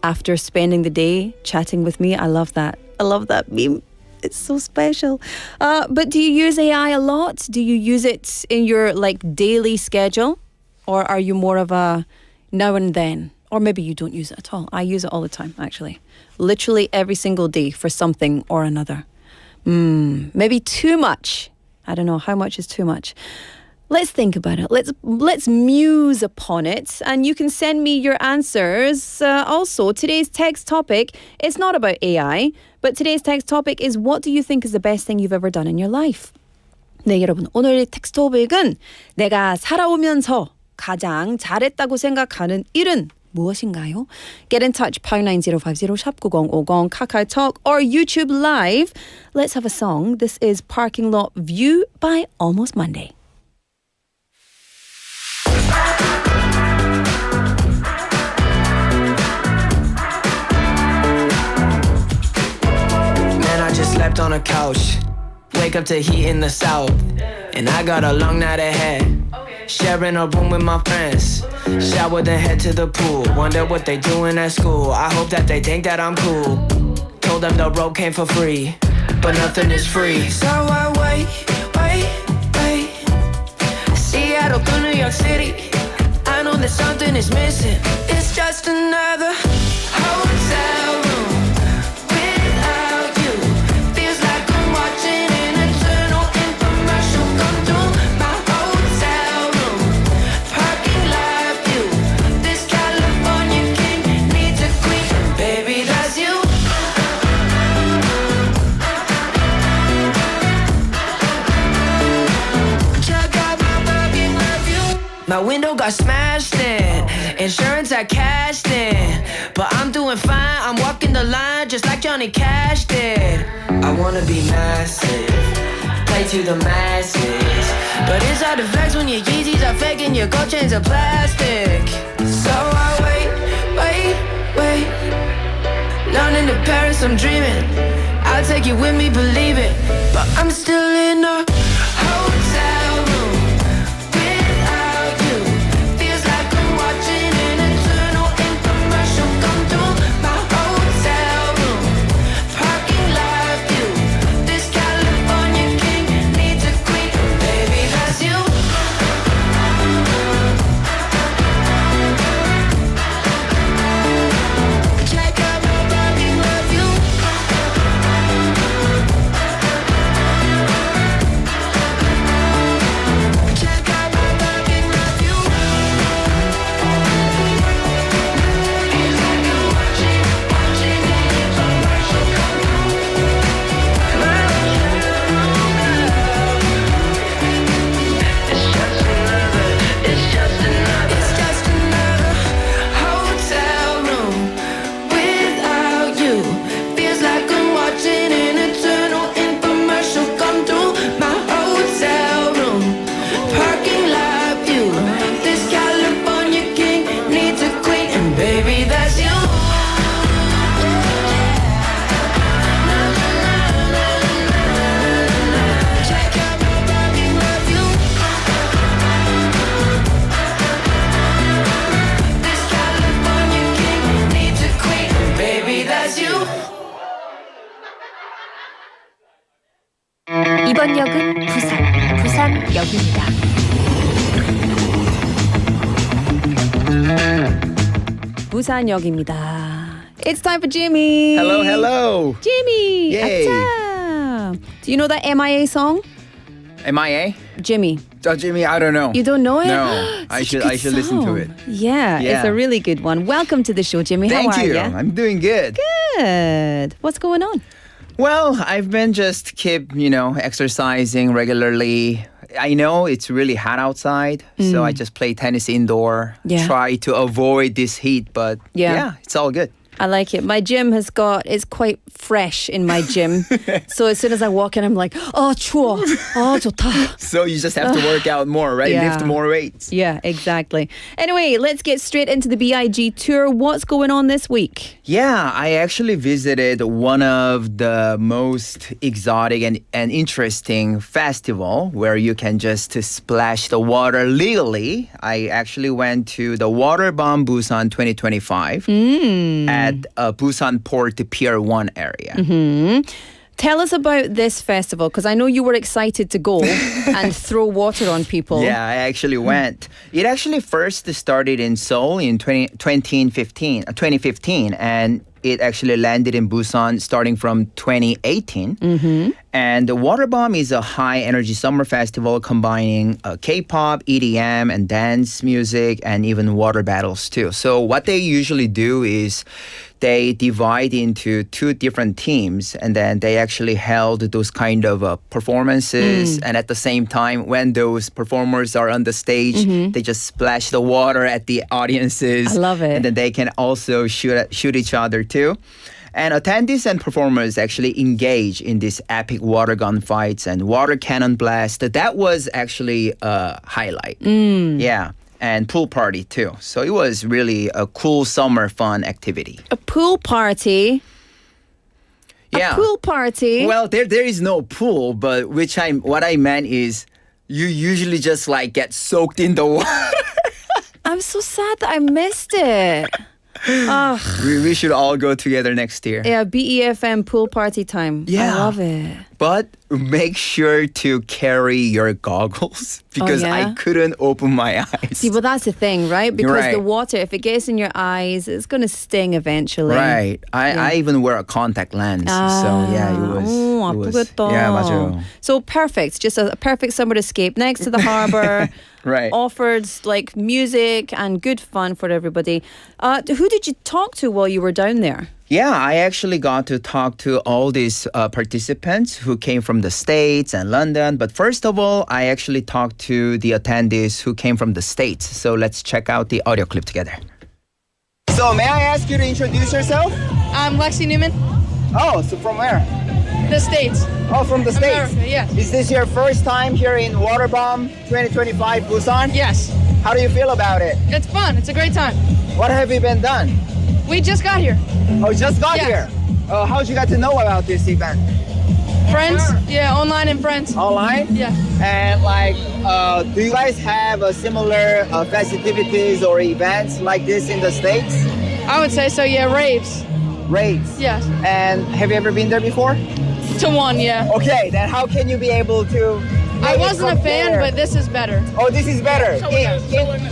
after spending the day chatting with me? I love that. I love that meme. It's so special. But do you use AI a lot? Do you use it in your daily schedule? Or are you more of a now and then? Or maybe you don't use it at all. I use it all the time, actually. Literally every single day for something or another. Maybe too much. I don't know, how much is too much? Let's think about it. Let's muse upon it. And you can send me your answers. Also, today's text topic is not about AI, but today's text topic is what do you think is the best thing you've ever done in your life? 네, 여러분. 오늘의 텍스트 토픽은 내가 살아오면서 가장 잘했다고 생각하는 일은 무엇인가요? Get in touch, #9050 샵9050 카카오톡 or YouTube Live. Let's have a song. This is Parking Lot View by Almost Monday. Man, I just slept on a couch. Wake up to heat in the south. And I got a long night ahead. Sharing a room with my friends. Shower then head to the pool. Wonder what they doing at school. I hope that they think that I'm cool. Told them the road came for free, but nothing is free. So I wait. Seattle to New York City. I know that something is missing. It's just another hotel room without you. Feels like I'm watching an eternal infomercial come through my hotel room. Parking lot view. This California king needs a queen. Baby, that's you. Check out my parking lot view. My window got smashed in. Insurance I cashed in. But I'm doing fine. I'm walking the line just like Johnny Cash did. I wanna be massive. Play to the masses. But it's hard to flex when your Yeezys are fake and your gold chains are plastic. So I wait. London to Paris, I'm dreaming. I'll take you with me, believe it. But I'm still in a hotel room without you. Feels like I'm watching an eternal infomercial come through my hotel room. Parking lot view. This California king needs a queen. Baby, that's you. Check out my parking lot view. 이번 역은 부산역입니다. 부산역입니다. It's time for Jimmy. Hello. Jimmy. Yay. 아차. Do you know that MIA song? MIA? Jimmy. Jimmy, I don't know. You don't know it? No. I Such a should good listen to song. it. Yeah, it's Yeah. a really good one. Welcome to the show, Jimmy. Thank How are you. you? I'm doing good. Good. What's going on? Well, I've been just keep, exercising regularly. I know it's really hot outside, so I just play tennis indoor. Yeah. Try to avoid this heat, but Yeah. it's all good. I like it. My gym it's quite fresh in my gym. So as soon as I walk in, I'm like, 추워. 좋다. So you just have to work out more, right? Yeah. Lift more weights. Yeah, exactly. Anyway, let's get straight into the B.I.G tour. What's going on this week? Yeah, I actually visited one of the most exotic and interesting festival where you can just splash the water legally. I actually went to the Water Bomb Busan 2025 at Busan Port Pier 1 area. Tell us about this festival, because I know you were excited to go and throw water on people. Yeah, I actually went. It actually first started in Seoul in 2015, and it actually landed in Busan starting from 2018. And the Water Bomb is a high-energy summer festival combining K-pop, EDM, and dance music, and even water battles too. So what they usually do is they divide into two different teams, and then they actually held those kind of performances. And at the same time, when those performers are on the stage, they just splash the water at the audiences. I love it. And then they can also shoot each other too. And attendees and performers actually engage in these epic water gun fights and water cannon blast. That was actually a highlight. Yeah. And pool party too. So it was really a cool summer fun activity. A pool party? Yeah. A pool party? Well, there is no pool, but what I meant is you usually just get soaked in the water. I'm so sad that I missed it. We should all go together next year. Yeah, BEFM pool party time. Yeah. I love it. But make sure to carry your goggles because yeah? I couldn't open my eyes. See, well, that's the thing, right? Because Right. the water, if it gets in your eyes, it's going to sting eventually. Right. I even wear a contact lens. So yeah, it was. 아프겠다. Yeah, 맞아요. So perfect. Just a perfect summer escape next to the harbour. Right. Offered music and good fun for everybody. Who did you talk to while you were down there? Yeah, I actually got to talk to all these participants who came from the States and London. But first of all, I actually talked to the attendees who came from the States. So let's check out the audio clip together. So may I ask you to introduce yourself? I'm Lexi Newman, Oh, so from where? the States. Oh, from the States. America, yes. Is this your first time here in Waterbomb 2025 Busan? Yes. How do you feel about it? It's fun. It's a great time. What have you been done? We just got here. Oh, just got Yeah. here. How'd you get to know about this event? Friends? Yeah, online and friends. Online? Yeah. And do you guys have similar festivities or events like this in the States? I would say so, yeah. Raves. Raves? Yes. And have you ever been there before? To one, yeah. Okay, then how can you be able to I maybe wasn't a fan, compare? but this is better. Oh, this is better.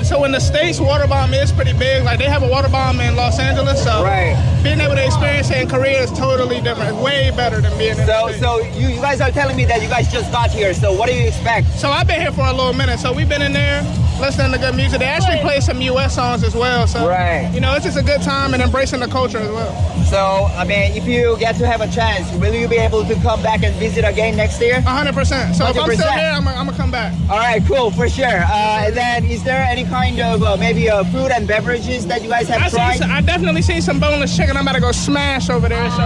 So in the States, water bomb is pretty big. Like they have a water bomb in Los Angeles, so Right. being able to experience it in Korea is totally different. It's way better than being in the States. So you guys are telling me that you guys just got here. So what do you expect? So I've been here for a little minute. So we've been in there listening to good music. They actually play some U.S. songs as well. So Right. it's just a good time and embracing the culture as well. So if you get to have a chance, will you be able to come back and visit again next year? 100%. So if I'm still 100%. here, I'm gonna come back. All right, cool, for sure. And then is there any kind of maybe food and beverages that you guys have tried? I definitely seen some boneless chicken. I'm about to go smash over there. So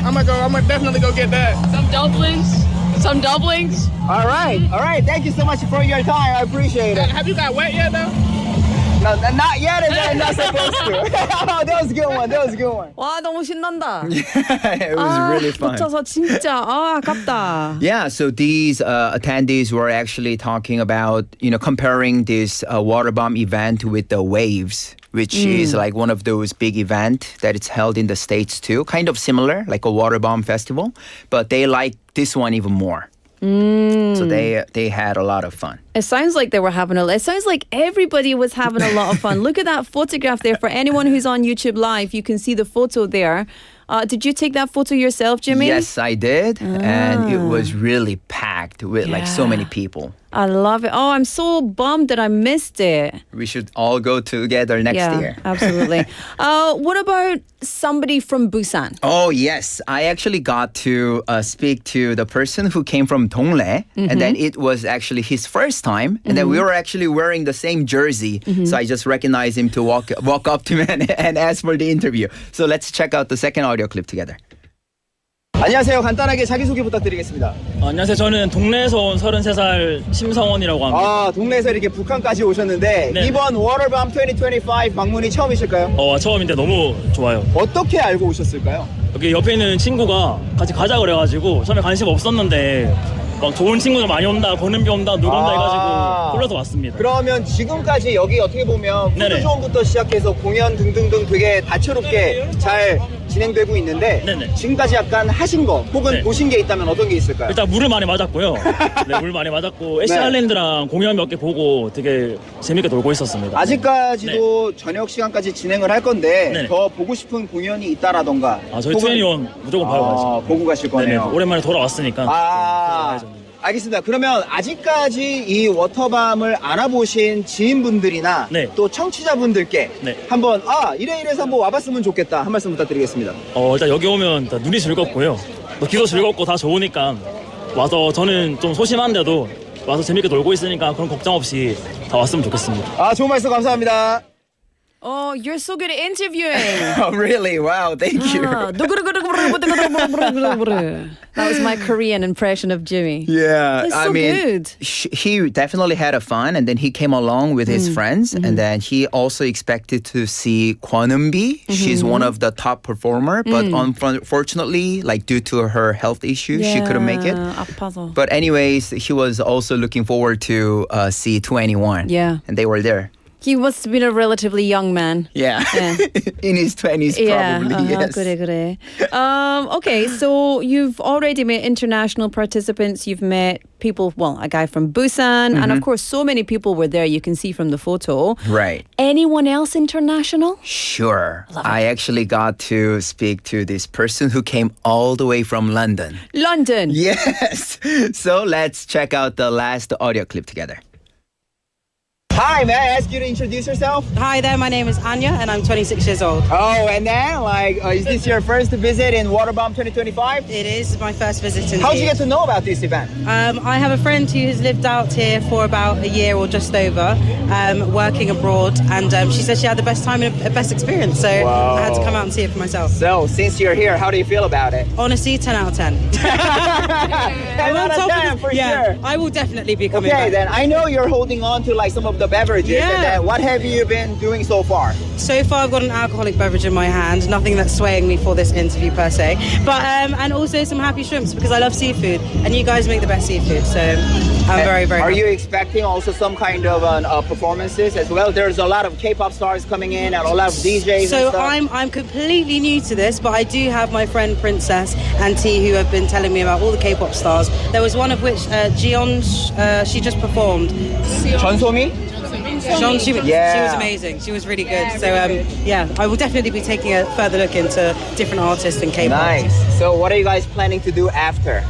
I'm gonna definitely go get that. Some dumplings. All right. Thank you so much for your time. I appreciate it. Have you got wet yet though? No, not yet, and I'm not supposed to. Oh, that was a good one. 와, 너무 신난다. It was really fun. 놓쳐서 진짜 아깝다. Yeah, so these attendees were actually talking about, comparing this water bomb event with the Waves, which is like one of those big events that it's held in the States too. Kind of similar, like a water bomb festival, but they like this one even more. So they had a lot of fun. It sounds like they were having it sounds like everybody was having a lot of fun. Look at that photograph there. For anyone who's on YouTube Live, you can see the photo there. Did you take that photo yourself, Jimmy? Yes, I did. And it was really packed with like so many people. I love it. Oh, I'm so bummed that I missed it. We should all go together next year. Absolutely. What about somebody from Busan? Oh, yes. I actually got to speak to the person who came from Dongle. And then it was actually his first time. And then we were actually wearing the same jersey. So I just recognized him to walk up to him and ask for the interview. So let's check out the second audio clip together. 안녕하세요. 간단하게 자기소개 부탁드리겠습니다. 안녕하세요. 저는 동네에서 온 33살 심성원이라고 합니다. 아, 동네에서 이렇게 북한까지 오셨는데 네. 이번 워터밤 2025 방문이 처음이실까요? 처음인데 너무 좋아요. 어떻게 알고 오셨을까요? 여기 옆에 있는 친구가 같이 가자 그래가지고 처음에 관심 없었는데 막 좋은 친구들 많이 온다, 권은비 온다, 누구 온다 해가지고 불러서 왔습니다. 그러면 지금까지 여기 어떻게 보면 네네. 푸드존부터 시작해서 공연 등등등 되게 다채롭게 잘 진행되고 있는데 네네. 지금까지 약간 하신 거 혹은 네. 보신 게 있다면 어떤 게 있을까요? 일단 물을 많이 맞았고요. 네, 물 많이 맞았고 애쉬 아일랜드랑 공연 몇 개 보고 되게 재밌게 놀고 있었습니다. 아직까지도 저녁 시간까지 진행을 할 건데 네네. 더 보고 싶은 공연이 있다라던가 저희 21 무조건 봐요 가야죠. 보고 가실 거네요. 네네, 오랜만에 돌아왔으니까. 알겠습니다. 그러면 아직까지 이 워터밤을 알아보신 지인분들이나 네. 또 청취자분들께 네. 한번 이래서 한번 와봤으면 좋겠다 한 말씀 부탁드리겠습니다. 일단 여기 오면 일단 눈이 즐겁고요. 또 귀도 즐겁고 다 좋으니까 와서 저는 좀 소심한데도 와서 재밌게 놀고 있으니까 그런 걱정 없이 다 왔으면 좋겠습니다. 좋은 말씀 감사합니다. Oh, you're so good at interviewing. Oh, really? Wow, thank you. That was my Korean impression of Jimmy. Yeah, He's I so mean, good. he definitely had a fun, and then he came along with his friends, and then he also expected to see Kwon Eun-bi. She's one of the top performer, but unfortunately, like due to her health issues, she couldn't make it. 아파서. But anyways, he was also looking forward to see 21. Yeah. And they were there. He must have been a relatively young man. Yeah. In his 20s probably, yes. 그래. Okay, so you've already met international participants. You've met people, a guy from Busan. And of course, so many people were there. You can see from the photo. Right. Anyone else international? Sure. I actually got to speak to this person who came all the way from London. London. Yes. So let's check out the last audio clip together. Hi, may I ask you to introduce yourself? Hi there, my name is Anya and I'm 26 years old. Oh, and then, is this your first visit in Waterbomb 2025? It is my first visit in How did you get to know about this event? I have a friend who has lived out here for about a year or just over, working abroad, and she said she had the best time and a best experience, so I had to come out and see it for myself. So, since you're here, how do you feel about it? Honestly, 10 out of 10. 10 out of 10 for sure. I will definitely be coming back. Okay, then I know you're holding on to some of the beverages. Yeah. And then what have you been doing so far? So far, I've got an alcoholic beverage in my hand. Nothing that's swaying me for this interview per se, but and also some happy shrimps because I love seafood, and you guys make the best seafood. So I'm very, very. Are happy. you expecting also some kind of performances as well? There's a lot of K-pop stars coming in and a lot of DJs. So and stuff. I'm completely new to this, but I do have my friend Princess and T who have been telling me about all the K-pop stars. There was one of which Jion, she just performed. 전소미? She was amazing. She was really good. So I will definitely be taking a further look into different artists and K-pop. Nice. So what are you guys planning to do after?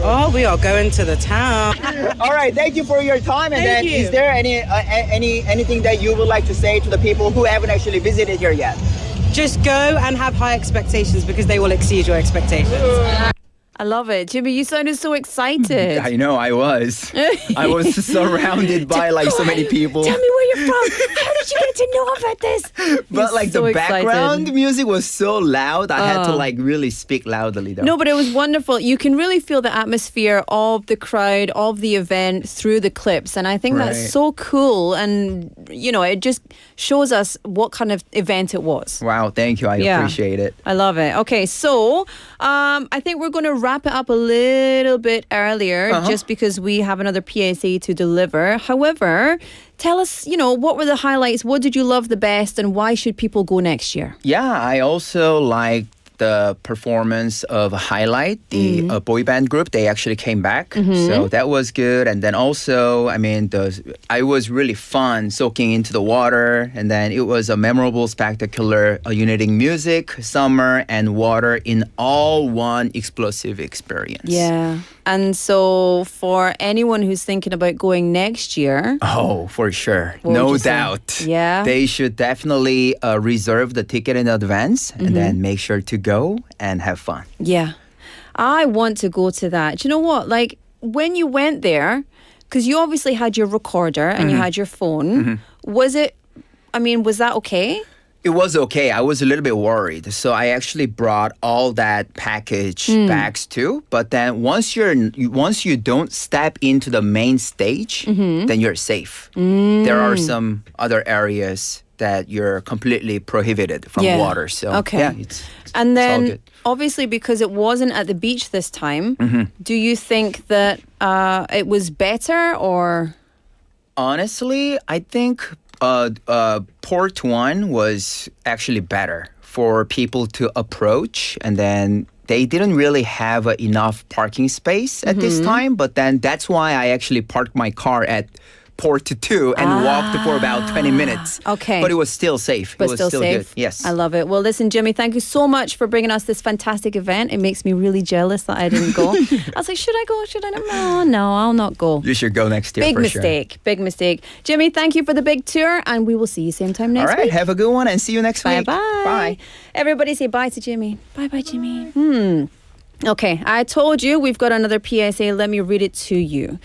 Oh, we are going to the town. All right. Thank you for your time. And Thank then, you. is there anything that you would like to say to the people who haven't actually visited here yet? Just go and have high expectations because they will exceed your expectations. I love it. Jimmy, you sounded so excited. I know, I was. I was surrounded by so many people. Tell me where you're from. How did you get to know about this? But so the background excited. music was so loud, I had to really speak loudly though. No, but it was wonderful. You can really feel the atmosphere of the crowd, of the event through the clips. And I think that's so cool. And, it just shows us what kind of event it was. Wow, thank you. I appreciate it. I love it. Okay, so I think we're going to wrap it up a little bit earlier just because we have another PSA to deliver. However, tell us, what were the highlights? What did you love the best and why should people go next year? Yeah, I also liked the performance of Highlight, the boy band group. They actually came back, so that was good. And then also, I mean, I was really fun soaking into the water, and then it was a memorable, spectacular, uniting music, summer, and water in all one explosive experience. Yeah. And so for anyone who's thinking about going next year. Oh, for sure. What would No you say? doubt. Yeah. They should definitely reserve the ticket in advance and then make sure to go and have fun. Yeah. I want to go to that. Do you know what? Like when you went there, because you obviously had your recorder and you had your phone, was that okay? It was okay. I was a little bit worried. So I actually brought all that package bags too. But then once you don't step into the main stage, then you're safe. There are some other areas that you're completely prohibited from water. So yeah, it's and then all good. obviously because it wasn't at the beach this time, do you think that it was better or? Honestly, I think Port 1 was actually better for people to approach, and then they didn't really have enough parking space at this time, but then that's why I actually parked my car at Port 2 and walked for about 20 minutes. Okay. But it was still safe. But it was still safe? Good. Yes. I love it. Well, listen, Jimmy, thank you so much for bringing us this fantastic event. It makes me really jealous that I didn't go. I was like, should I go? Should I not? No, I'll not go. You should go next year Big for mistake. sure. Big mistake. Jimmy, thank you for the big tour, and we will see you same time next All right. week. Have a good one and see you next week. Bye-bye. Bye. Everybody say bye to Jimmy. Bye-bye, Jimmy. Okay, I told you we've got another PSA. Let me read it to you.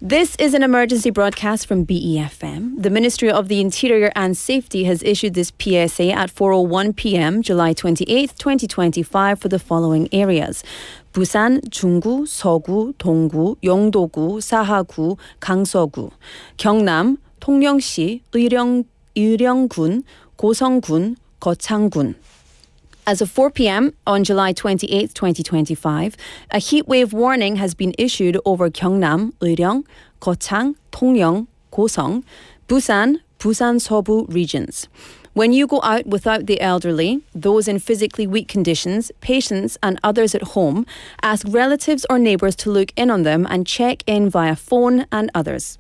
This is an emergency broadcast from BEFM. The Ministry of the Interior and Safety has issued this PSA at 4:01 p.m. July 28th, 2025 for the following areas. Busan, 중구, 서구, 동구, 영도구, 사하구, 강서구. 경남, 통영시, 의령군, 고성군, 거창군. As of 4 p.m. on July 28, 2025, a heatwave warning has been issued over Gyeongnam, Euryong, Gochang, Tongyong, Gosong, Busan, Busan 서부 regions. When you go out without the elderly, those in physically weak conditions, patients and others at home, ask relatives or neighbours to look in on them and check in via phone and others.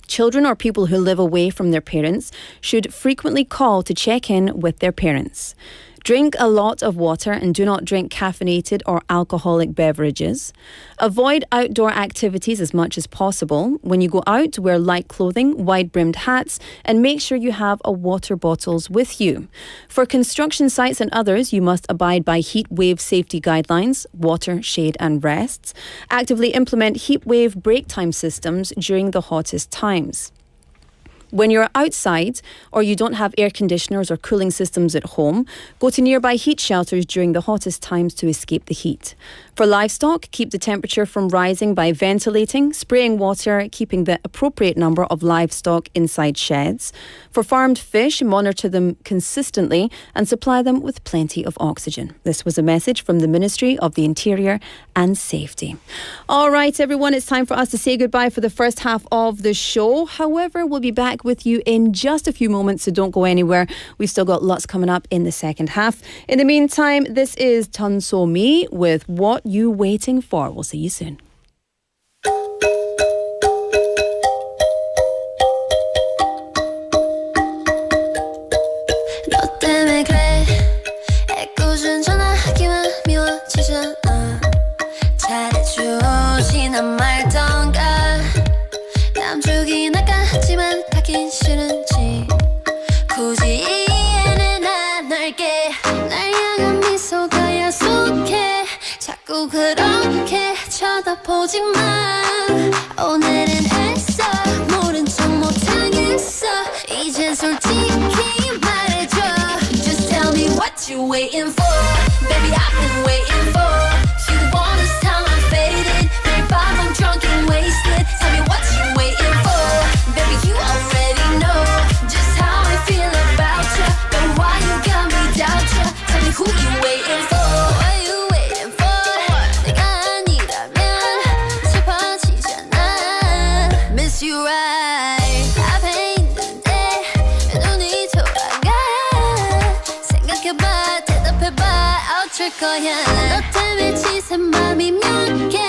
Children or people who live away from their parents should frequently call to check in with their parents. Drink a lot of water and do not drink caffeinated or alcoholic beverages. Avoid outdoor activities as much as possible. When you go out, wear light clothing, wide-brimmed hats, and make sure you have a water bottles with you. For construction sites and others, you must abide by heat wave safety guidelines, water, shade, and rests. Actively implement heat wave break time systems during the hottest times. When you're outside or you don't have air conditioners or cooling systems at home, go to nearby heat shelters during the hottest times to escape the heat. For livestock, keep the temperature from rising by ventilating, spraying water, keeping the appropriate number of livestock inside sheds. For farmed fish, monitor them consistently and supply them with plenty of oxygen. This was a message from the Ministry of the Interior and Safety. All right, everyone, it's time for us to say goodbye for the first half of the show. However, we'll be back with you in just a few moments, so don't go anywhere. We've still got lots coming up in the second half. In the meantime, this is Chun So-mi with What You Waiting For. We'll see you soon. 너 때문에 그래 애꿎은 전화하기만 미워지잖아 잘해주지난 말던가 남쪽이 나까지만 가긴 싫은지 굳이 이해는 안 할게 날 향한 미소가 야속해 자꾸 그렇게 쳐다보지 마 오늘은 애써 모른 척 못하겠어 이젠 솔직히 말해줘 Just tell me what you waiting for Baby I've been waiting for You the one whose time I'm faded 매일 밤 I'm drunk and wasted Tell me what you waiting for Baby you already know Just how I feel about you But why you got me doubt you Tell me who you waiting for What you waiting for 내가 아니라면 슬퍼지잖아 Miss you right 앞에 있는데 왜 눈이 돌아가 생각해봐 대답해봐 맞출 거야 너 때문에 지새 맘이 몇 개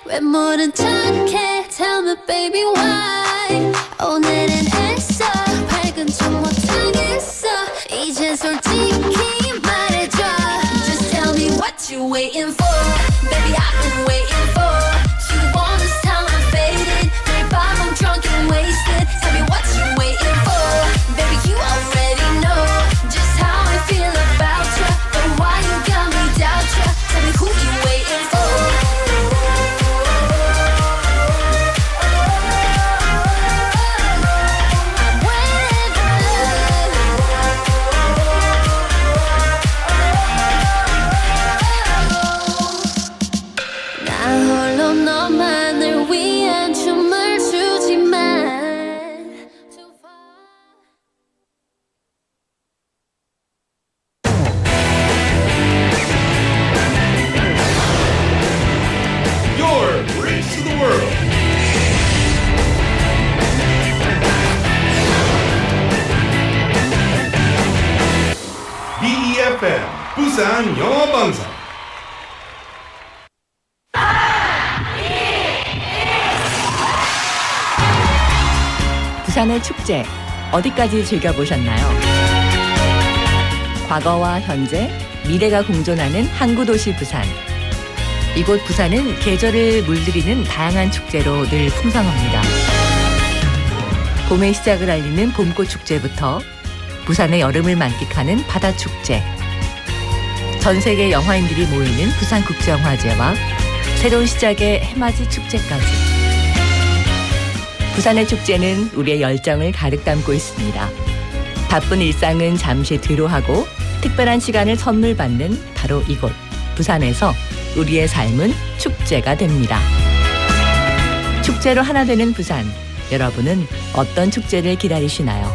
왜 모른 척해 Tell me baby why 오늘은 애써 밝은 척 못하겠어 이제 솔직히 말해줘 Just tell me what you waiting for Baby I've been waiting for You want this time I'm faded 매일 밤 I'm drunk and wasted Tell me what you waiting for Baby you already know Just how I feel about you But why you got me doubt you Tell me who you waiting for B.I.G. 부산영어방송. 부산의 축제 어디까지 즐겨보셨나요? 과거와 현재, 미래가 공존하는 항구도시 부산. 이곳 부산은 계절을 물들이는 다양한 축제로 늘 풍성합니다. 봄의 시작을 알리는 봄꽃 축제부터 부산의 여름을 만끽하는 바다축제, 전 세계 영화인들이 모이는 부산국제영화제와 새로운 시작의 해맞이 축제까지 부산의 축제는 우리의 열정을 가득 담고 있습니다. 바쁜 일상은 잠시 뒤로하고 특별한 시간을 선물 받는 바로 이곳 부산에서 우리의 삶은 축제가 됩니다. 축제로 하나 되는 부산, 여러분은 어떤 축제를 기다리시나요?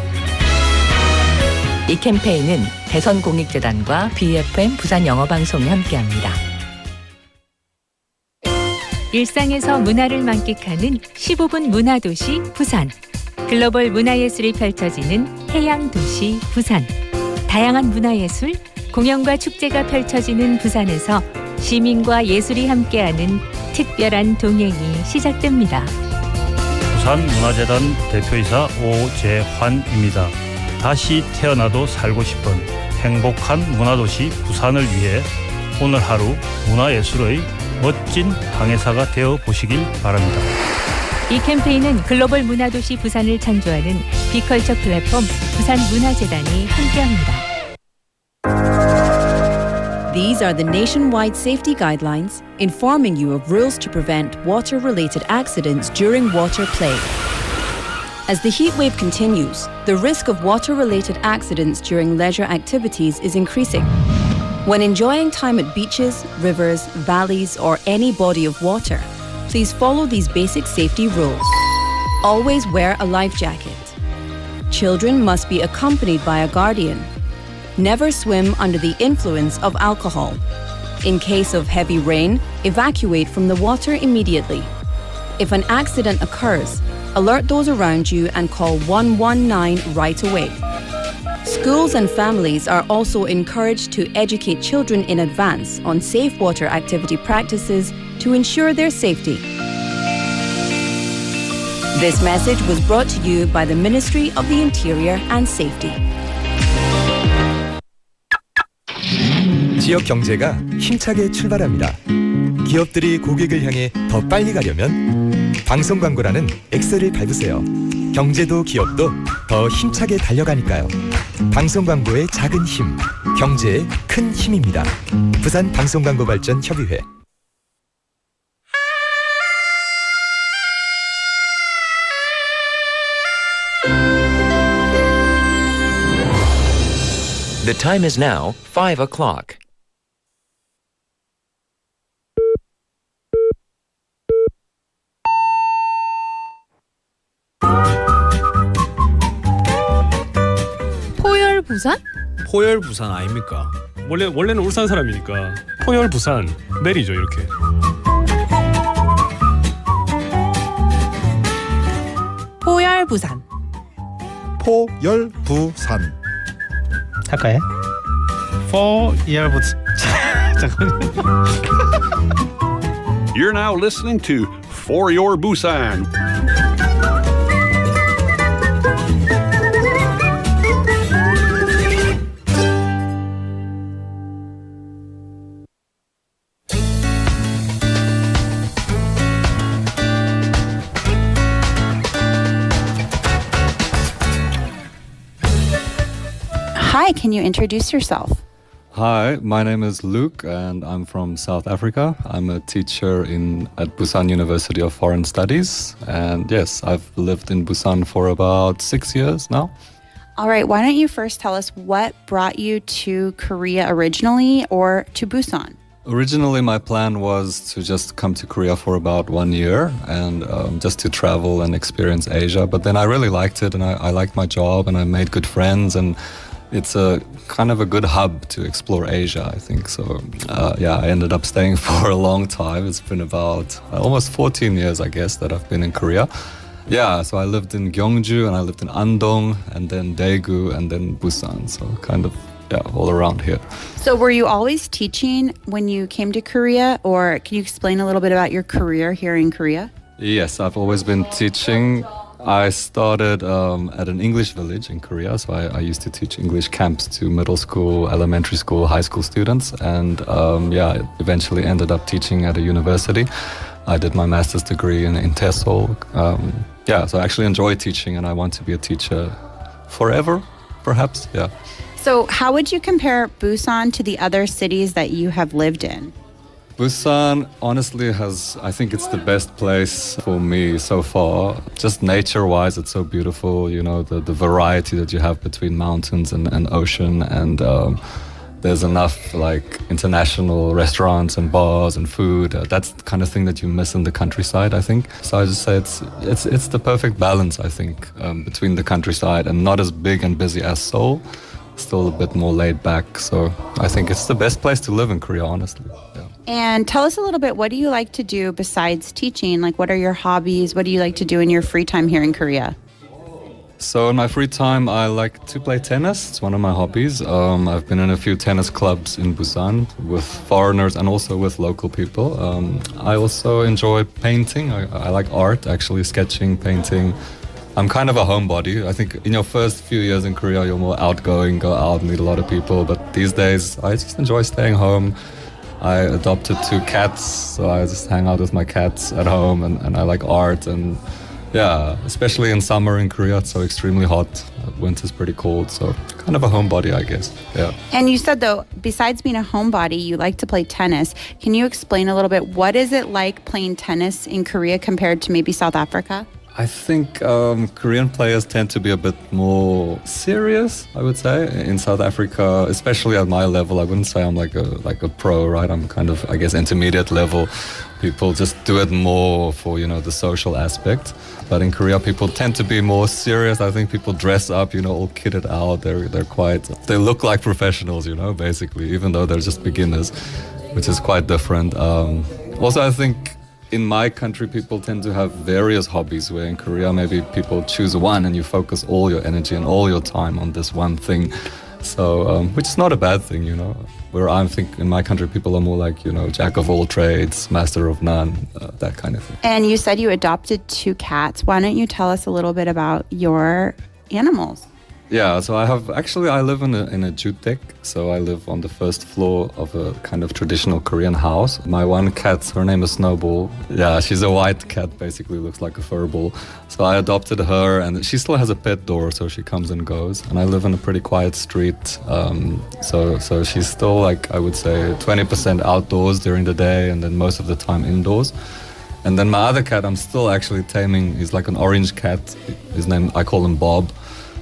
이 캠페인은 대선공익재단과 BFM 부산영어방송이 함께합니다. 일상에서 문화를 만끽하는 15분 문화도시 부산. 글로벌 문화예술이 펼쳐지는 해양도시 부산. 다양한 문화예술, 공연과 축제가 펼쳐지는 부산에서 시민과 예술이 함께하는 특별한 동행이 시작됩니다. 부산문화재단 대표이사 오재환입니다. 다시 태어나도 살고 싶은 행복한 문화도시 부산을 위해 오늘 하루 문화예술의 멋진 항해사가 되어 보시길 바랍니다. 이 캠페인은 글로벌 문화도시 부산을 창조하는 비컬처 플랫폼 부산문화재단이 함께합니다. These are the nationwide safety guidelines informing you of rules to prevent water-related accidents during water play. As the heatwave continues, the risk of water-related accidents during leisure activities is increasing. When enjoying time at beaches, rivers, valleys, or any body of water, please follow these basic safety rules. Always wear a life jacket. Children must be accompanied by a guardian. Never swim under the influence of alcohol. In case of heavy rain, evacuate from the water immediately. If an accident occurs, alert those around you and call 119 right away. Schools and families are also encouraged to educate children in advance on safe water activity practices to ensure their safety. This message was brought to you by the Ministry of the Interior and Safety. 지역 경제가 힘차게 출발합니다. 기업들이 고객을 향해 더 빨리 가려면 방송 광고라는 엑셀을 밟으세요. 경제도 기업도 더 힘차게 달려가니까요. 방송 광고의 작은 힘, 경제의 큰 힘입니다. 부산 방송광고발전 협의회. The time is now 5 o'clock. 포열 부산? 포열 부산 아닙니까? 원래는 울산 사람이니까 포열 부산 내리죠 이렇게. 포열 부산. 포열 부산. 할까요? 포열 부산. You're now listening to For Your Busan. Hi, can you introduce yourself? Hi, my name is Luke and I'm from South Africa. I'm a teacher at Busan University of Foreign Studies. And yes, I've lived in Busan for about 6 years now. All right, why don't you first tell us what brought you to Korea originally or to Busan? Originally, my plan was to just come to Korea for about 1 year and just to travel and experience Asia. But then I really liked it and I liked my job and I made good friends and it's a kind of a good hub to explore Asia, I think. So, I ended up staying for a long time. It's been about almost 14 years, I guess, that I've been in Korea. Yeah, so I lived in Gyeongju and I lived in Andong and then Daegu and then Busan. So kind of, all around here. So were you always teaching when you came to Korea, or can you explain a little bit about your career here in Korea? Yes, I've always been teaching. I started at an English village in Korea, so I used to teach English camps to middle school, elementary school, high school students, and eventually ended up teaching at a university. I did my master's degree in TESOL. So I actually enjoy teaching, and I want to be a teacher forever, perhaps, yeah. So how would you compare Busan to the other cities that you have lived in? Busan honestly I think it's the best place for me so far. Just nature-wise, it's so beautiful, you know, the variety that you have between mountains and ocean, and there's enough like international restaurants and bars and food. That's the kind of thing that you miss in the countryside, I think. So I just say it's the perfect balance, I think, between the countryside and not as big and busy as Seoul. Still a bit more laid back. So I think it's the best place to live in Korea, honestly. Yeah. And tell us a little bit, what do you like to do besides teaching? Like, what are your hobbies? What do you like to do in your free time here in Korea? So in my free time, I like to play tennis. It's one of my hobbies. I've been in a few tennis clubs in Busan with foreigners and also with local people. I also enjoy painting. I like art, actually, sketching, painting. I'm kind of a homebody. I think in your first few years in Korea, you're more outgoing, go out, meet a lot of people. But these days, I just enjoy staying home. I adopted 2 cats, so I just hang out with my cats at home, and I like art. And yeah, especially in summer in Korea, it's so extremely hot. Winter's pretty cold, so kind of a homebody, I guess. Yeah. And you said, though, besides being a homebody, you like to play tennis. Can you explain a little bit, what is it like playing tennis in Korea compared to maybe South Africa? I think Korean players tend to be a bit more serious, I would say. In South Africa, especially at my level, I wouldn't say I'm like a pro, right? I'm kind of, I guess, intermediate level. People just do it more for, you know, the social aspect. But in Korea, people tend to be more serious. I think people dress up, you know, all kitted out. They look like professionals, you know, basically, even though they're just beginners, which is quite different. Also, I think in my country, people tend to have various hobbies, where in Korea, maybe people choose one and you focus all your energy and all your time on this one thing. So, which is not a bad thing, you know. Where I think in my country, people are more like, you know, jack of all trades, master of none, that kind of thing. And you said you adopted 2 cats. Why don't you tell us a little bit about your animals? Yeah, so I live in a jutek, so I live on the first floor of a kind of traditional Korean house. My one cat, her name is Snowball. Yeah, she's a white cat, basically looks like a furball. So I adopted her, and she still has a pet door, so she comes and goes. And I live in a pretty quiet street, so she's still, like, I would say 20% outdoors during the day, and then most of the time indoors. And then my other cat, I'm still actually taming. He's like an orange cat. His name, I call him Bob.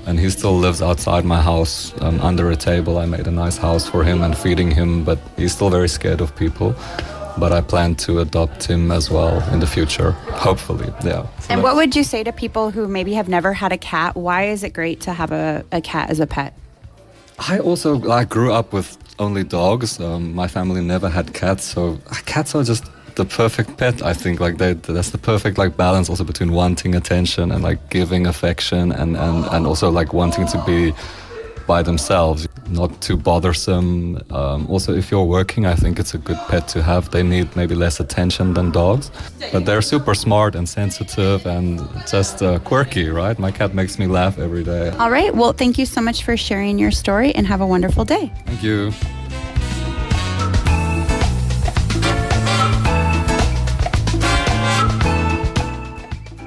And he still lives outside my house under a table. I made a nice house for him and feeding him, but he's still very scared of people. But I plan to adopt him as well in the future, hopefully, yeah. So and what would you say to people who maybe have never had a cat? Why is it great to have a cat as a pet? I grew up with only dogs. My family never had cats, so cats are just the perfect pet, I think. Like that's the perfect like balance also between wanting attention and like giving affection and also like wanting to be by themselves, not too bothersome. Also, if you're working, I think it's a good pet to have. They need maybe less attention than dogs, but they're super smart and sensitive and just quirky, right? My cat makes me laugh every day. All right. Well, thank you so much for sharing your story and have a wonderful day. Thank you.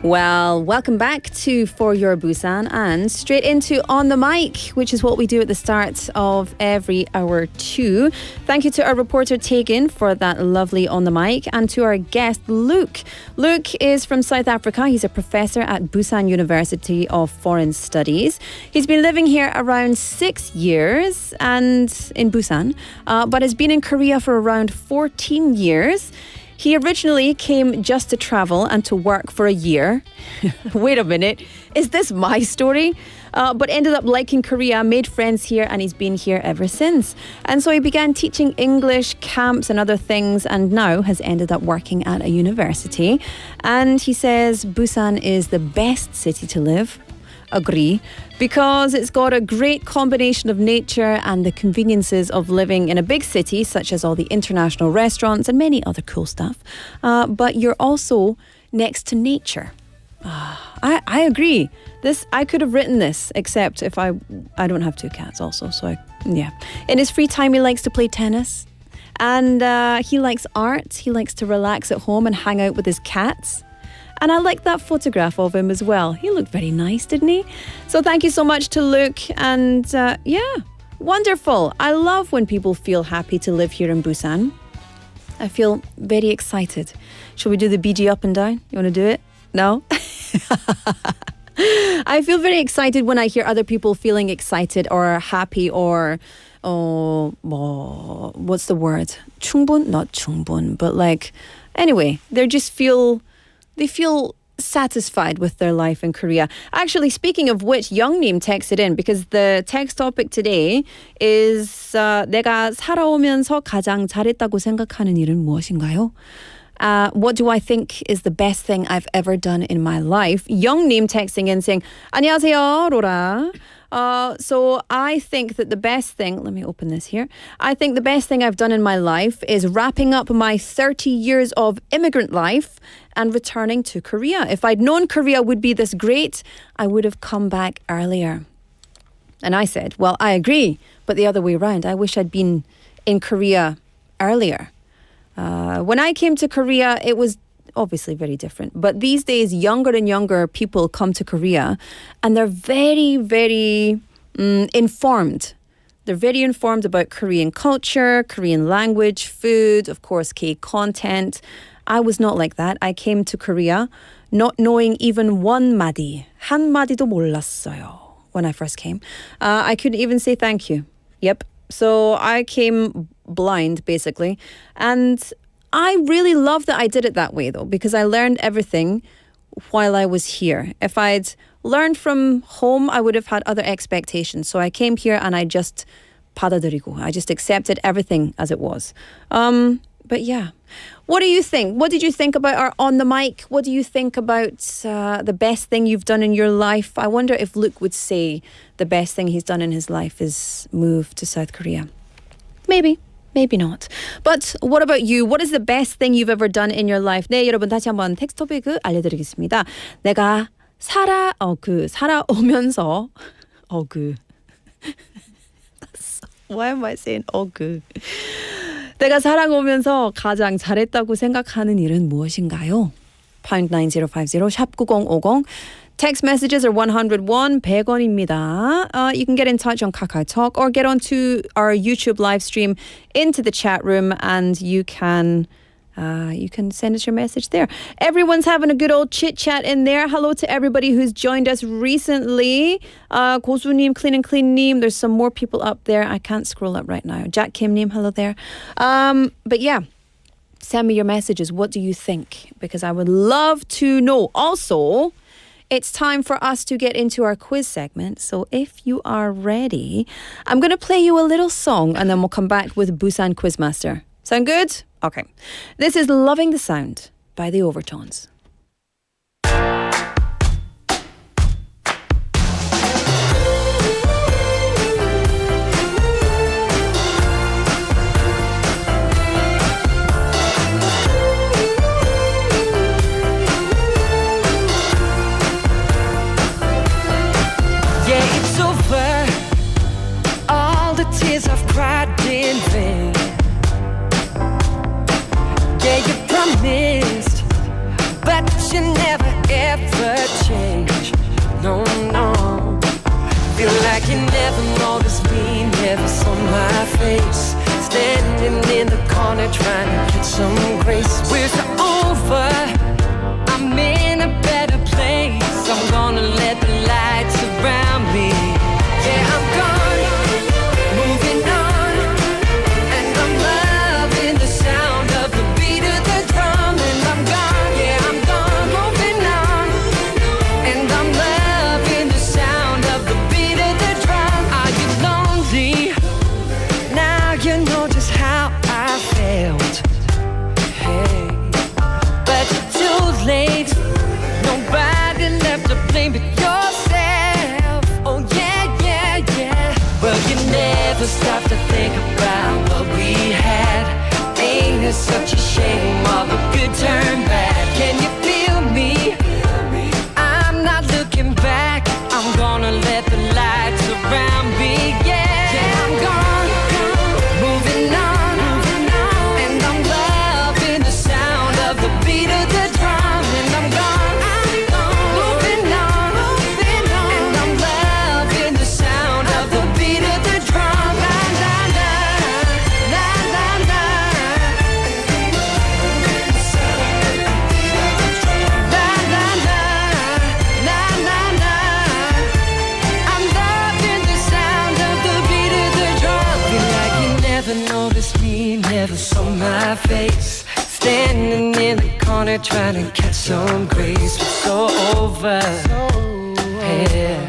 Well, welcome back to For Your Busan and straight into On the Mic, which is what we do at the start of every hour too. Thank you to our reporter Tegan for that lovely On the Mic and to our guest Luke. Luke is from South Africa. He's a professor at Busan University of Foreign Studies. He's been living here around 6 years and in Busan, but has been in Korea for around 14 years. He originally came just to travel and to work for a year. Wait a minute, is this my story? But ended up liking Korea, made friends here, and he's been here ever since. And so he began teaching English, camps, and other things, and now has ended up working at a university. And he says Busan is the best city to live. Agree, because it's got a great combination of nature and the conveniences of living in a big city, such as all the international restaurants and many other cool stuff. But you're also next to nature. I agree. I could have written this, except if I don't have 2 cats also. So yeah. In his free time, he likes to play tennis, and he likes art. He likes to relax at home and hang out with his cats. And I like that photograph of him as well. He looked very nice, didn't he? So thank you so much to Luke. And yeah, wonderful. I love when people feel happy to live here in Busan. I feel very excited. Shall we do the BG up and down? You want to do it? No? I feel very excited when I hear other people feeling excited or happy or, what's the word? 충분? Not 충분, but like, anyway, they feel satisfied with their life in Korea. Actually, speaking of which, Young님 texted in because the text topic today is 내가 살아오면서 가장 잘했다고 생각하는 일은 무엇인가요? What do I think is the best thing I've ever done in my life? Young님 texting in saying, 안녕하세요, 로라. So I think that the best thing, let me open this here. I think the best thing I've done in my life is wrapping up my 30 years of immigrant life and returning to Korea. If I'd known Korea would be this great, I would have come back earlier. And I said, well, I agree, but the other way around. I wish I'd been in Korea earlier. When I came to Korea, it was obviously very different. But these days, younger and younger people come to Korea and they're very, very informed. They're very informed about Korean culture, Korean language, food, of course, K-content. I was not like that. I came to Korea not knowing even one 마디, 한 마디도 몰랐어요 when I first came. I couldn't even say thank you. Yep. So I came blind, basically. And I really love that I did it that way, though, because I learned everything while I was here. If I'd learned from home, I would have had other expectations. So I came here and I just 받아들이고. I just accepted everything as it was. But yeah. What do you think? What did you think about our On the Mic? What do you think about the best thing you've done in your life? I wonder if Luke would say the best thing he's done in his life is move to South Korea. Maybe. Maybe not. But what about you? What is the best thing you've ever done in your life? 네, 여러분 다시 한번 텍스트 토픽 알려드리겠습니다. 내가 살아오면서 Why am I saying 내가 살아오면서 가장 잘했다고 생각하는 일은 무엇인가요? pound 9050 샵 9050. Text messages are 101, 100원입니다. You can get in touch on KakaoTalk or get onto our YouTube live stream into the chat room and you can send us your message there. Everyone's having a good old chit-chat in there. Hello to everybody who's joined us recently. 고수님, Clean and Clean님. There's some more people up there. I can't scroll up right now. Jack Kim님, hello there. But yeah, send me your messages. What do you think? Because I would love to know. Also, it's time for us to get into our quiz segment. So if you are ready, I'm going to play you a little song and then we'll come back with Busan Quizmaster. Sound good? Okay. This is Loving the Sound by the Overtones. should never ever change. No, no. Feel like you never noticed me, never saw my face. Standing in the corner trying to get some grace. We're so over, I'm in a better place. I'm gonna let the light surround me. Yeah, I'm gone, moving on, and I'm loving the sound of the beat of the drum. And I'm gone, yeah, I'm gone, moving on, and I'm loving the sound of the beat of the drum. Are you lonely? Now you know just how I felt. Hey, but you're too late. Nobody left to blame but yourself. Oh yeah, yeah, yeah. Well, you never stop to think about what we had. Ain't it such a shame all the good turned bad? Can you feel me? I'm not looking back. I'm gonna let the light surround me. Yeah, yeah, I'm gone, moving on, and I'm loving the sound of the beat of the drum. And I'm gone, moving on, and I'm loving the sound of the beat of the drum. La la la, la la la, la la la, la la la. I'm loving the sound of the beat of the drum. Feel like you never noticed me, never saw my face. Standing in the corner trying to catch some grace. We're so over. Yeah.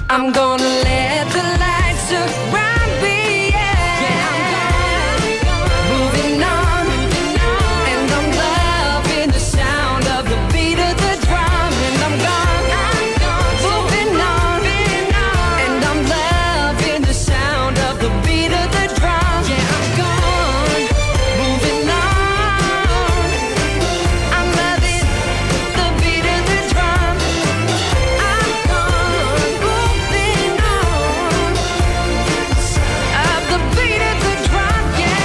I'm gonna let the light surround me. Yeah, I'm gone, moving on, and I'm loving the sound of the beat of the drum. And I'm gone, moving on, and I'm loving the sound of the beat of the drum. Yeah, I'm gone, moving on. I'm loving the beat of the drum. I'm gone, moving on. Of the beat of the drum, yeah.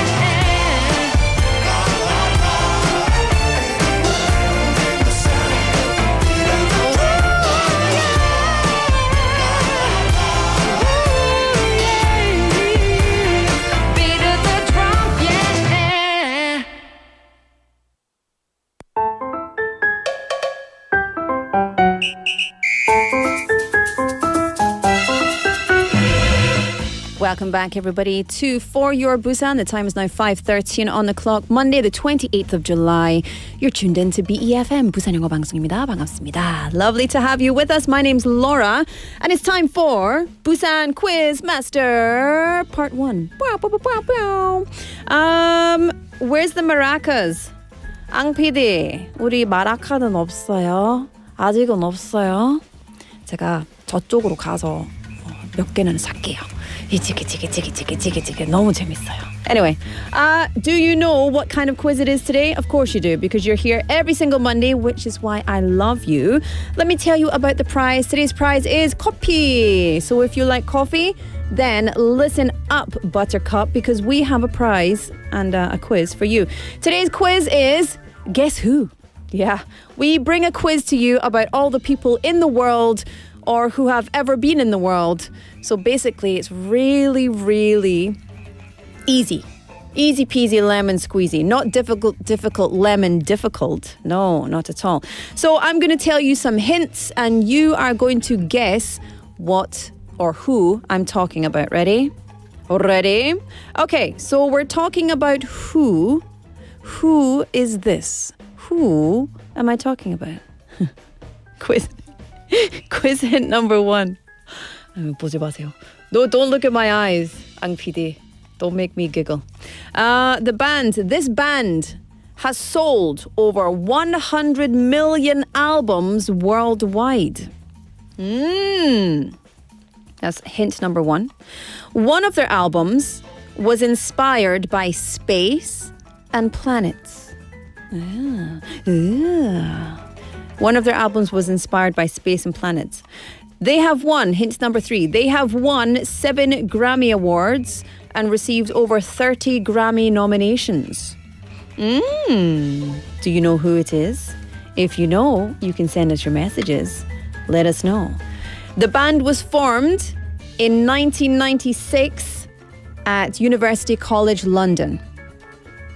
Beat of the drum, yeah. Welcome back, everybody, to For Your Busan. The time is now 5:13 on the clock. Monday, the 28th of July. You're tuned in to BEFM, 부산영어방송입니다. 반갑습니다. Lovely to have you with us. My name's Laura, and it's time for Busan Quiz Master Part 1. Where's the maracas? 앙 PD, 우리 마라카는 없어요. 아직은 없어요. 제가 저쪽으로 가서 몇 개는 살게요. 너무 재밌어요. Anyway, do you know what kind of quiz it is today? Of course you do, because you're here every single Monday, which is why I love you. Let me tell you about the prize. Today's prize is coffee. So if you like coffee, then listen up, Buttercup, because we have a prize and a quiz for you. Today's quiz is Guess Who? Yeah, we bring a quiz to you about all the people in the world or who have ever been in the world. So basically, it's really, really easy. Easy peasy lemon squeezy. Not difficult, lemon difficult. No, not at all. So I'm going to tell you some hints and you are going to guess what or who I'm talking about. Ready? Ready? Okay, so we're talking about who. Who is this? Who am I talking about? Quiz hint number 1. 보지 마세요. No, don't look at my eyes, 앙 PD. Don't make me giggle. This band has sold over 100 million albums worldwide. That's hint number 1. One of their albums was inspired by space and planets. One of their albums was inspired by space and planets. They have won, hint number 3, they have won 7 Grammy Awards and received over 30 Grammy nominations. Do you know who it is? If you know, you can send us your messages. Let us know. The band was formed in 1996 at University College London.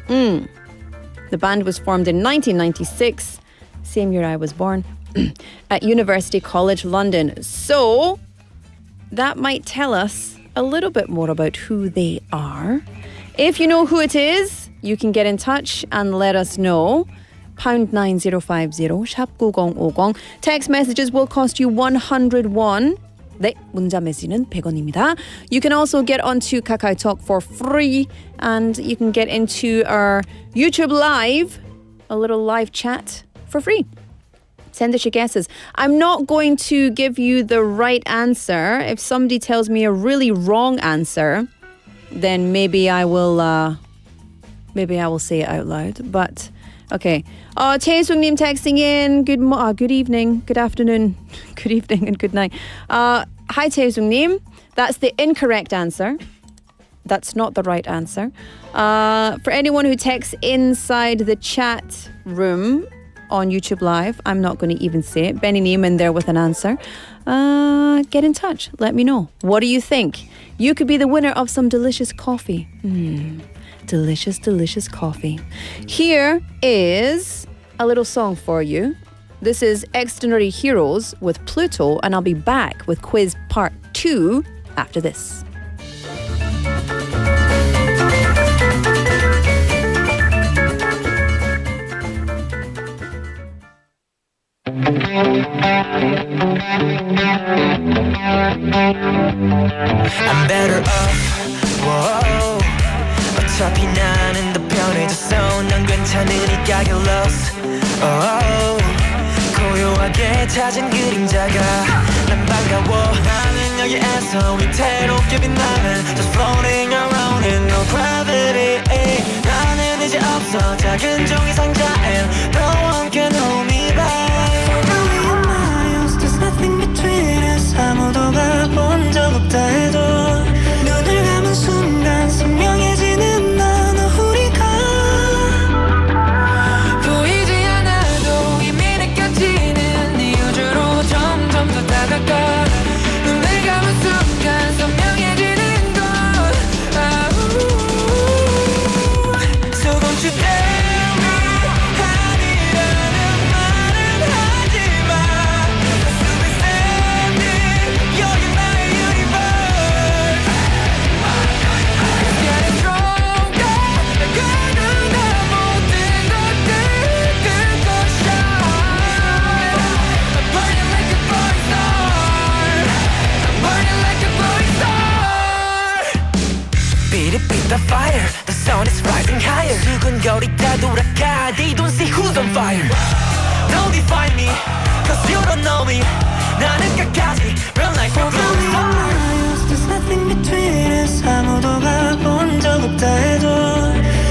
The band was formed in 1996, same year I was born, at University College London. So that might tell us a little bit more about who they are. If you know who it is, you can get in touch and let us know. Pound 9050, 샵 9050. Text messages will cost you 101. 네, 문자 메시지는 100원입니다. You can also get onto KakaoTalk for free, and you can get into our YouTube Live, a little live chat for free. Send us your guesses. I'm not going to give you the right answer. If somebody tells me a really wrong answer, then maybe I will say it out loud. But okay. 최수님 texting in. Good evening, good afternoon, good evening, and good night. Hi, 최수님. That's the incorrect answer. That's not the right answer. For anyone who texts inside the chat room on YouTube Live, I'm not going to even say it. Benny Neiman there with an answer. Get in touch. Let me know. What do you think? You could be the winner of some delicious coffee. Delicious, delicious coffee. Here is a little song for you. This is Extraordinary Heroes with Pluto, and I'll be back with quiz part 2 after this. I'm better off. Whoa. 어차피 나는 더 편해졌어. 난 괜찮으니까 get lost. Oh. 고요하게 찾은 그림자가 난 반가워. 나는 여기에서 위태롭게 빛나는 just floating around in no gravity. 나는 이제 없어 작은 종이 상자에 너와 함께 hold me back. For a million miles there's nothing between us. 아무도 가본 적 없다 해도 눈을 감은 순간 선명해지는 나 너 우리가 보이지 않아도 이미 느껴지는 네 우주로 점점 더 다가가 눈을 감은 순간 선명해지는 것 So don't you dare me 아니라는 말은 하지마 I'll be standing 여기 나의 universe It's getting stronger 내 눈에 모든 것들 끄고 shine I'm burning like a boy star I'm burning like a boy star Beat it, beat the fire The sun is rising higher 두근거리다 돌아가 They don't see who's on fire Don't define me Cause you don't know me 나는 끝까지 Run like a blue star There's nothing between us 아무도 가본 적 없다 해도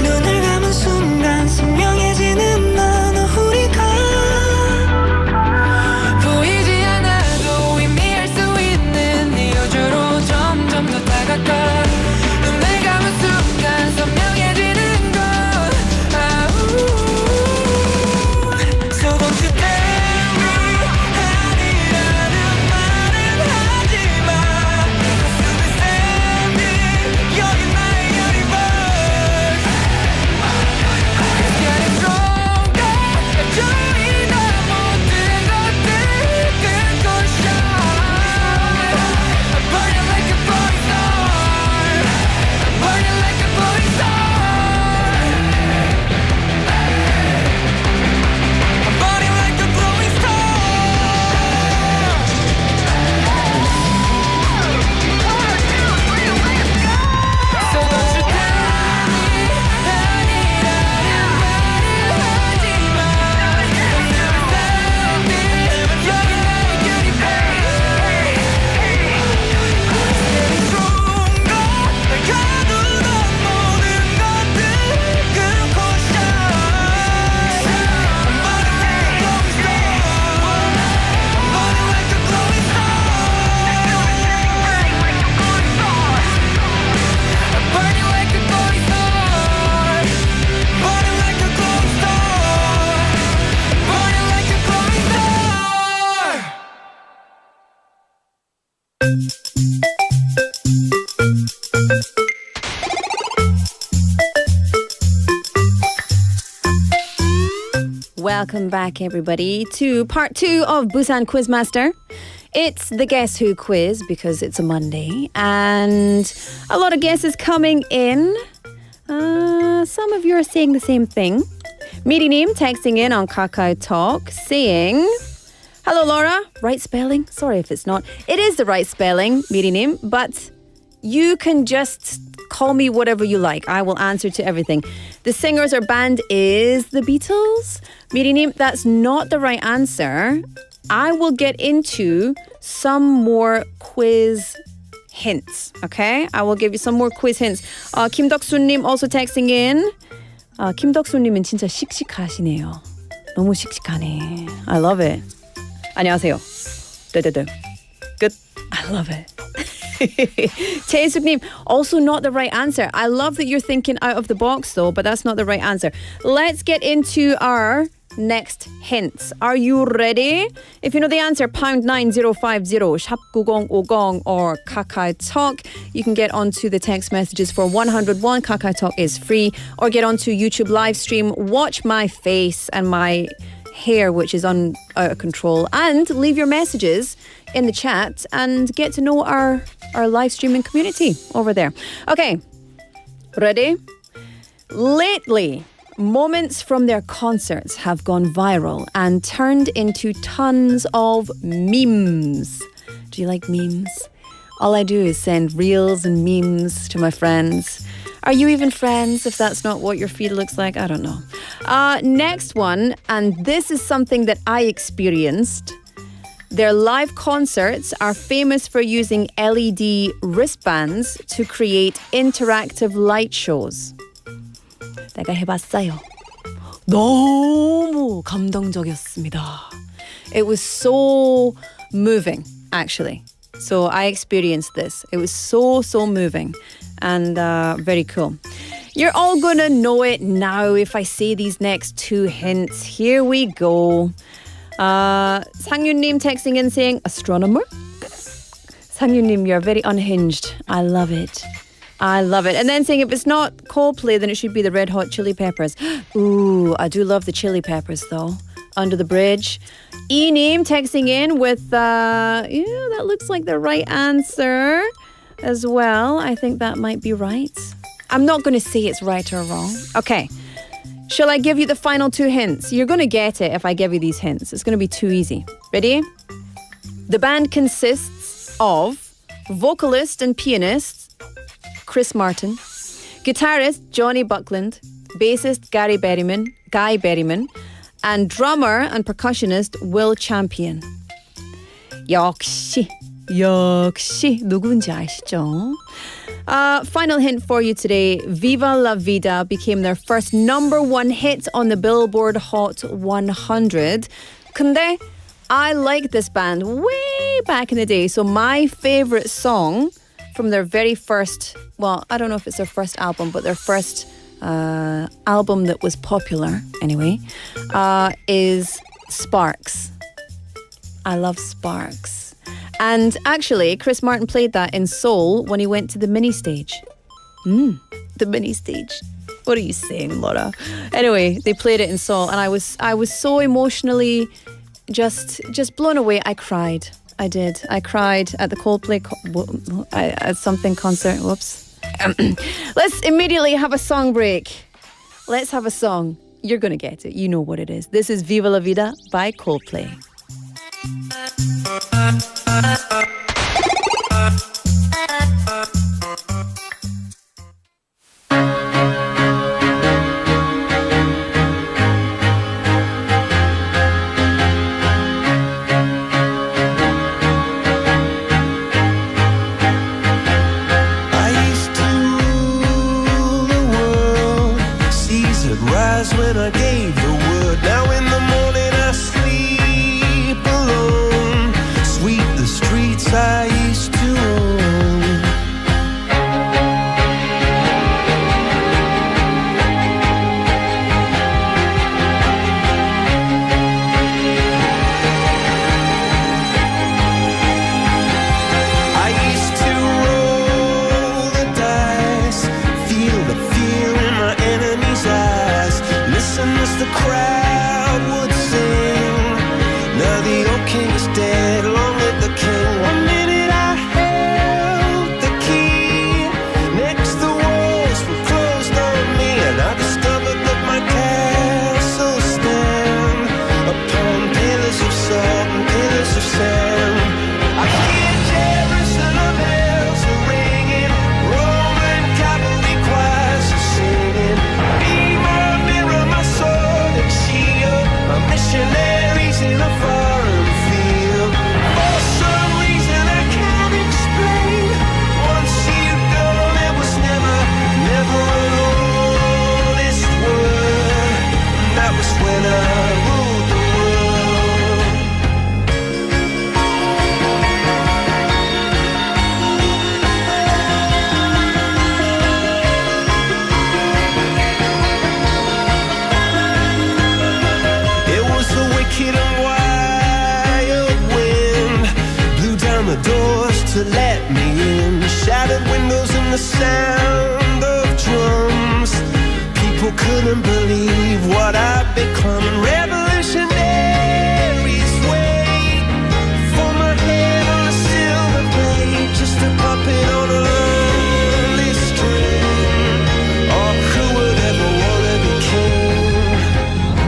눈을 감은 순간 선명해지는 나 너 우리가 보이지 않아도 이미 알 수 있는 네 우주로 점점 더 다가가 눈을 감은 순간 선명해지는 것 So don't you dare me 아니라는 말은 하지마 I'll be standing 여기 나의 universe Welcome back, everybody, to part 2 of Busan Quizmaster. It's the Guess Who quiz because it's a Monday and a lot of guesses coming in. Some of you are saying the same thing. Miri님 texting in on Kakao Talk saying, hello, Laura. Right spelling? Sorry if it's not. It is the right spelling, Miri님, but you can just call me whatever you like. I will answer to everything. The singers or band is the Beatles. Miri님, that's not the right answer. I will get into some more quiz hints, okay? I will give you some more quiz hints. 김덕수님 also texting in. 김덕수님은 진짜 씩씩하시네요. 너무 씩씩하네. I love it. 안녕하세요. 네네네. Good. I love it. 채숙님, also not the right answer. I love that you're thinking out of the box though, but that's not the right answer. Let's get into our next hints. Are you ready? If you know the answer, pound 9050, 샵 9050 or Kakao Talk. You can get onto the text messages for 101. Kakao Talk is free. Or get onto YouTube live stream. Watch my face and my hair, which is out of control. And leave your messages in the chat and get to know our live streaming community over there. Okay, ready? Lately, moments from their concerts have gone viral and turned into tons of memes. Do you like memes? All I do is send reels and memes to my friends. Are you even friends if that's not what your feed looks like? I don't know. Next one, and this is something that I experienced. Their live concerts are famous for using LED wristbands to create interactive light shows. 내가 해봤어요. 너무 감동적이었습니다. It was so moving, actually. So I experienced this. It was so moving and very cool. You're all gonna know it now if I say these next 2 hints. Here we go. 상윤님 texting in saying, astronomer? 상윤님, you're very unhinged. I love it. I love it. And then saying if it's not Coldplay, then it should be the Red Hot Chili Peppers. Ooh, I do love the Chili Peppers though. Under the Bridge. E-name texting in with, that looks like the right answer as well. I think that might be right. I'm not going to say it's right or wrong. Okay. Shall I give you the final 2 hints? You're going to get it if I give you these hints. It's going to be too easy. Ready? The band consists of vocalist and pianist Chris Martin, guitarist Johnny Buckland, bassist Guy Berryman, and drummer and percussionist Will Champion. 역시 누군지 아시죠? Final hint for you today. Viva La Vida became their first #1 hit on the Billboard Hot 100. 근데 I like this band way back in the day. So my favorite song from their very first, well, I don't know if it's their first album, but their first album that was popular anyway, is Sparks. I love Sparks. And actually, Chris Martin played that in Seoul when he went to the mini stage. The mini stage. What are you saying, Laura? Anyway, they played it in Seoul, and I was so emotionally just blown away. I cried. I did. I cried at the Coldplay at something concert. Whoops. Let's immediately have a song break. Let's have a song. You're going to get it. You know what it is. This is Viva La Vida by Coldplay. When I gave the word, now in the morning I sleep alone. Sweep the streets I used to own. I used to roll the dice, feel the fear in my enemy's eyes. Listen as the crowd crowd would sing. Now the old king is dead, long live the king. One minute I held the key, next the walls were closed on me, and I discovered that my castle stand upon pillars of salt and pillars of sand. I hear Jerusalem bells are ringing, Roman cavalry choirs are singing. Be my mirror, my sword and shield, my missionaries in a foreign field. For some reason I can't explain, once you've gone there was never an honest word. And that was when I ruled the world. It was a wicked and wild wind, blew down the doors to let me in, shattered windows and the sound of drums. People couldn't believe what I'd become. Revolutionaries wait for my head on a silver plate, just a puppet on a lonely string. Oh, who would ever wanna be king?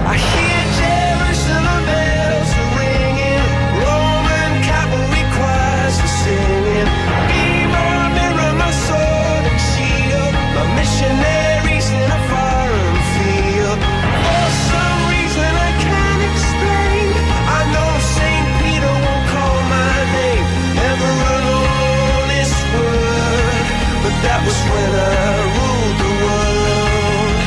I hear Jerusalem bells are ringing, Roman cavalry choirs are singing. Be my mirror, my sword and shield, my missionaries in a foreign field. For some reason I can't explain, I know St. Peter won't call my name, never an honest word. But that was when I ruled the world.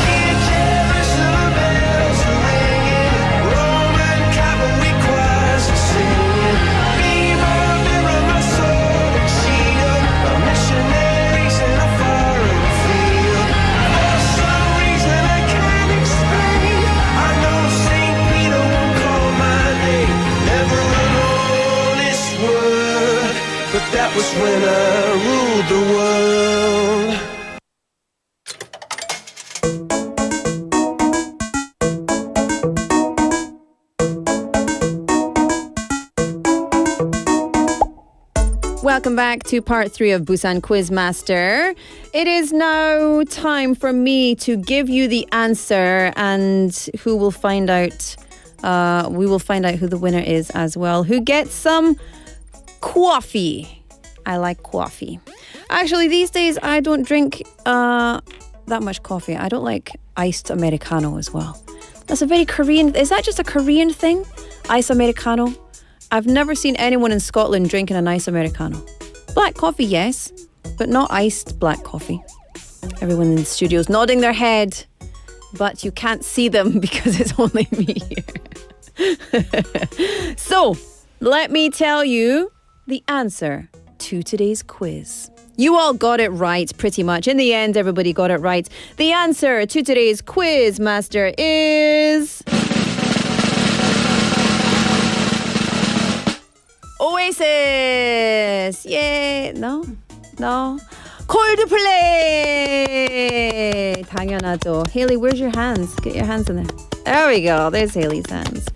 Hear Jerusalem bells are ringing, Roman cavalry choirs are singing. Be my mirror, my sword and shield, my missionaries in a foreign field. For some reason I can't explain, I know St. Peter won't call my name, never an honest word. But that was when I ruled the world. Welcome back to part 3 of Busan Quizmaster. It is now time for me to give you the answer, and who will find out. We will find out who the winner is as well. Who gets some coffee? I like coffee. Actually, these days I don't drink that much coffee. I don't like iced Americano as well. That's a very Korean. Is that just a Korean thing? Iced Americano? I've never seen anyone in Scotland drinking an iced Americano. Black coffee, yes, but not iced black coffee. Everyone in the studio is nodding their head, but you can't see them because it's only me here. So, let me tell you the answer to today's quiz. You all got it right, pretty much. In the end, everybody got it right. The answer to today's quiz, Master, is Oasis. Yay. No. Coldplay. 당연하죠. Haley, where's your hands? Get your hands in there. There we go. There's Haley's hands.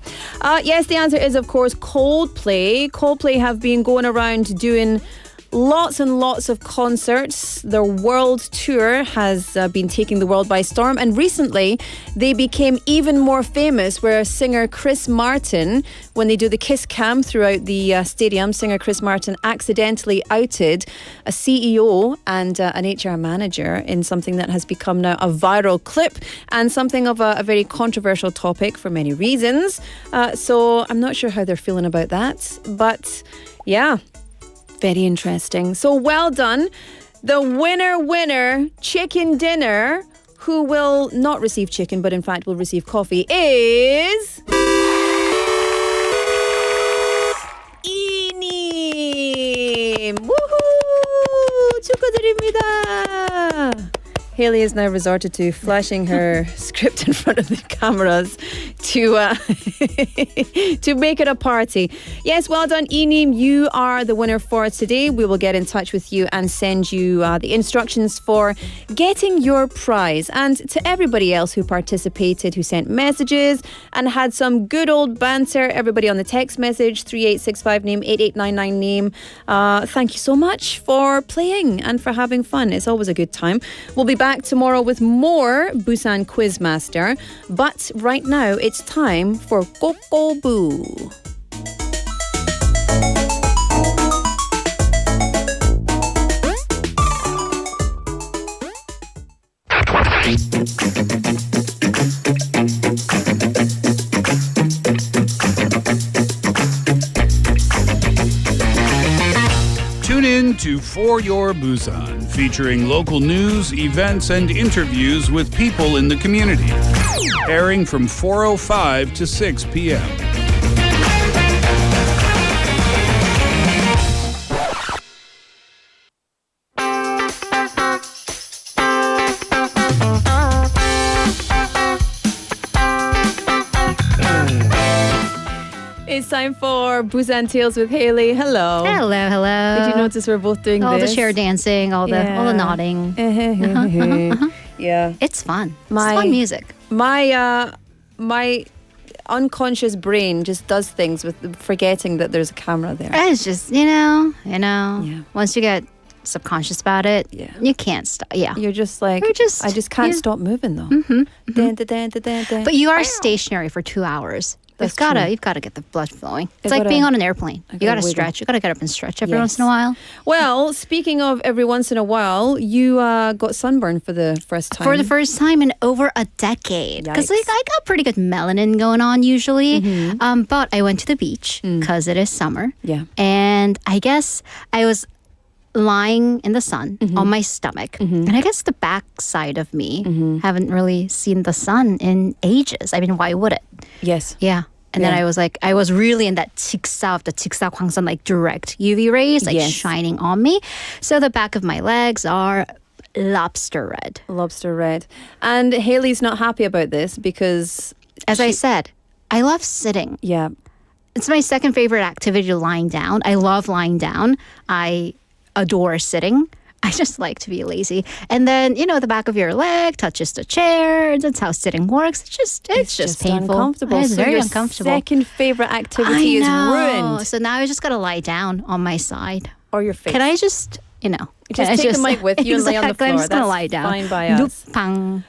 Yes, the answer is, of course, Coldplay. Coldplay have been going around doing lots and lots of concerts. Their world tour has been taking the world by storm, and recently they became even more famous where singer Chris Martin, when they do the kiss cam throughout the stadium, singer Chris Martin accidentally outed a CEO and an HR manager in something that has become now a viral clip and something of a very controversial topic for many reasons. So I'm not sure how they're feeling about that, but yeah, very interesting. So well done. The winner, chicken dinner, who will not receive chicken, but in fact will receive coffee, is Haley has now resorted to flashing her script in front of the cameras to to make it a party. Yes, well done, Enim. You are the winner for today. We will get in touch with you and send you the instructions for getting your prize. And to everybody else who participated, who sent messages and had some good old banter, everybody on the text message 3865 name 8899 name, thank you so much for playing and for having fun. It's always a good time. We'll be back tomorrow with more Busan Quizmaster, but right now it's time for 꼬.꼬.부. Tune in to For Your Busan, featuring local news, events, and interviews with people in the community. Airing from 4:05 to 6 p.m. It's time for Busan Tales with Haley. Hello. Hello, hello. Did you notice we're both doing all this? the chair dancing, all the nodding. Yeah. It's fun. It's fun music. My unconscious brain just does things with forgetting that there's a camera there. It's just, you know. Once you get subconscious about it, you can't stop. Yeah. You're just like, I just can't stop moving though. But you are stationary for 2 hours. You've got to get the blood flowing. It's like being on an airplane. You got to stretch. You got to get up and stretch every once in a while. Well, speaking of every once in a while, you got sunburned for the first time. For the first time in over a decade. Because I got pretty good melanin going on usually. But I went to the beach because it is summer. Yeah. And I guess I was lying in the sun on my stomach. And I guess the backside of me haven't really seen the sun in ages. I mean, why would it? Yes. Yeah. And then I was really in that 직사 광선, like direct UV rays, like shining on me. So the back of my legs are lobster red. Lobster red. And Haley's not happy about this because, as I said, I love sitting. Yeah. It's my second favorite activity, lying down. I love lying down. I adore sitting. I just like to be lazy. And then, the back of your leg touches the chair. That's how sitting works. It's just painful. Uncomfortable. It's so very your uncomfortable. Second favorite activity is ruined. So now I just got to lie down on my side. Or your face. Can I just, Just take the mic with you and lay on the floor. I'm just going to That's lie down. Fine by us.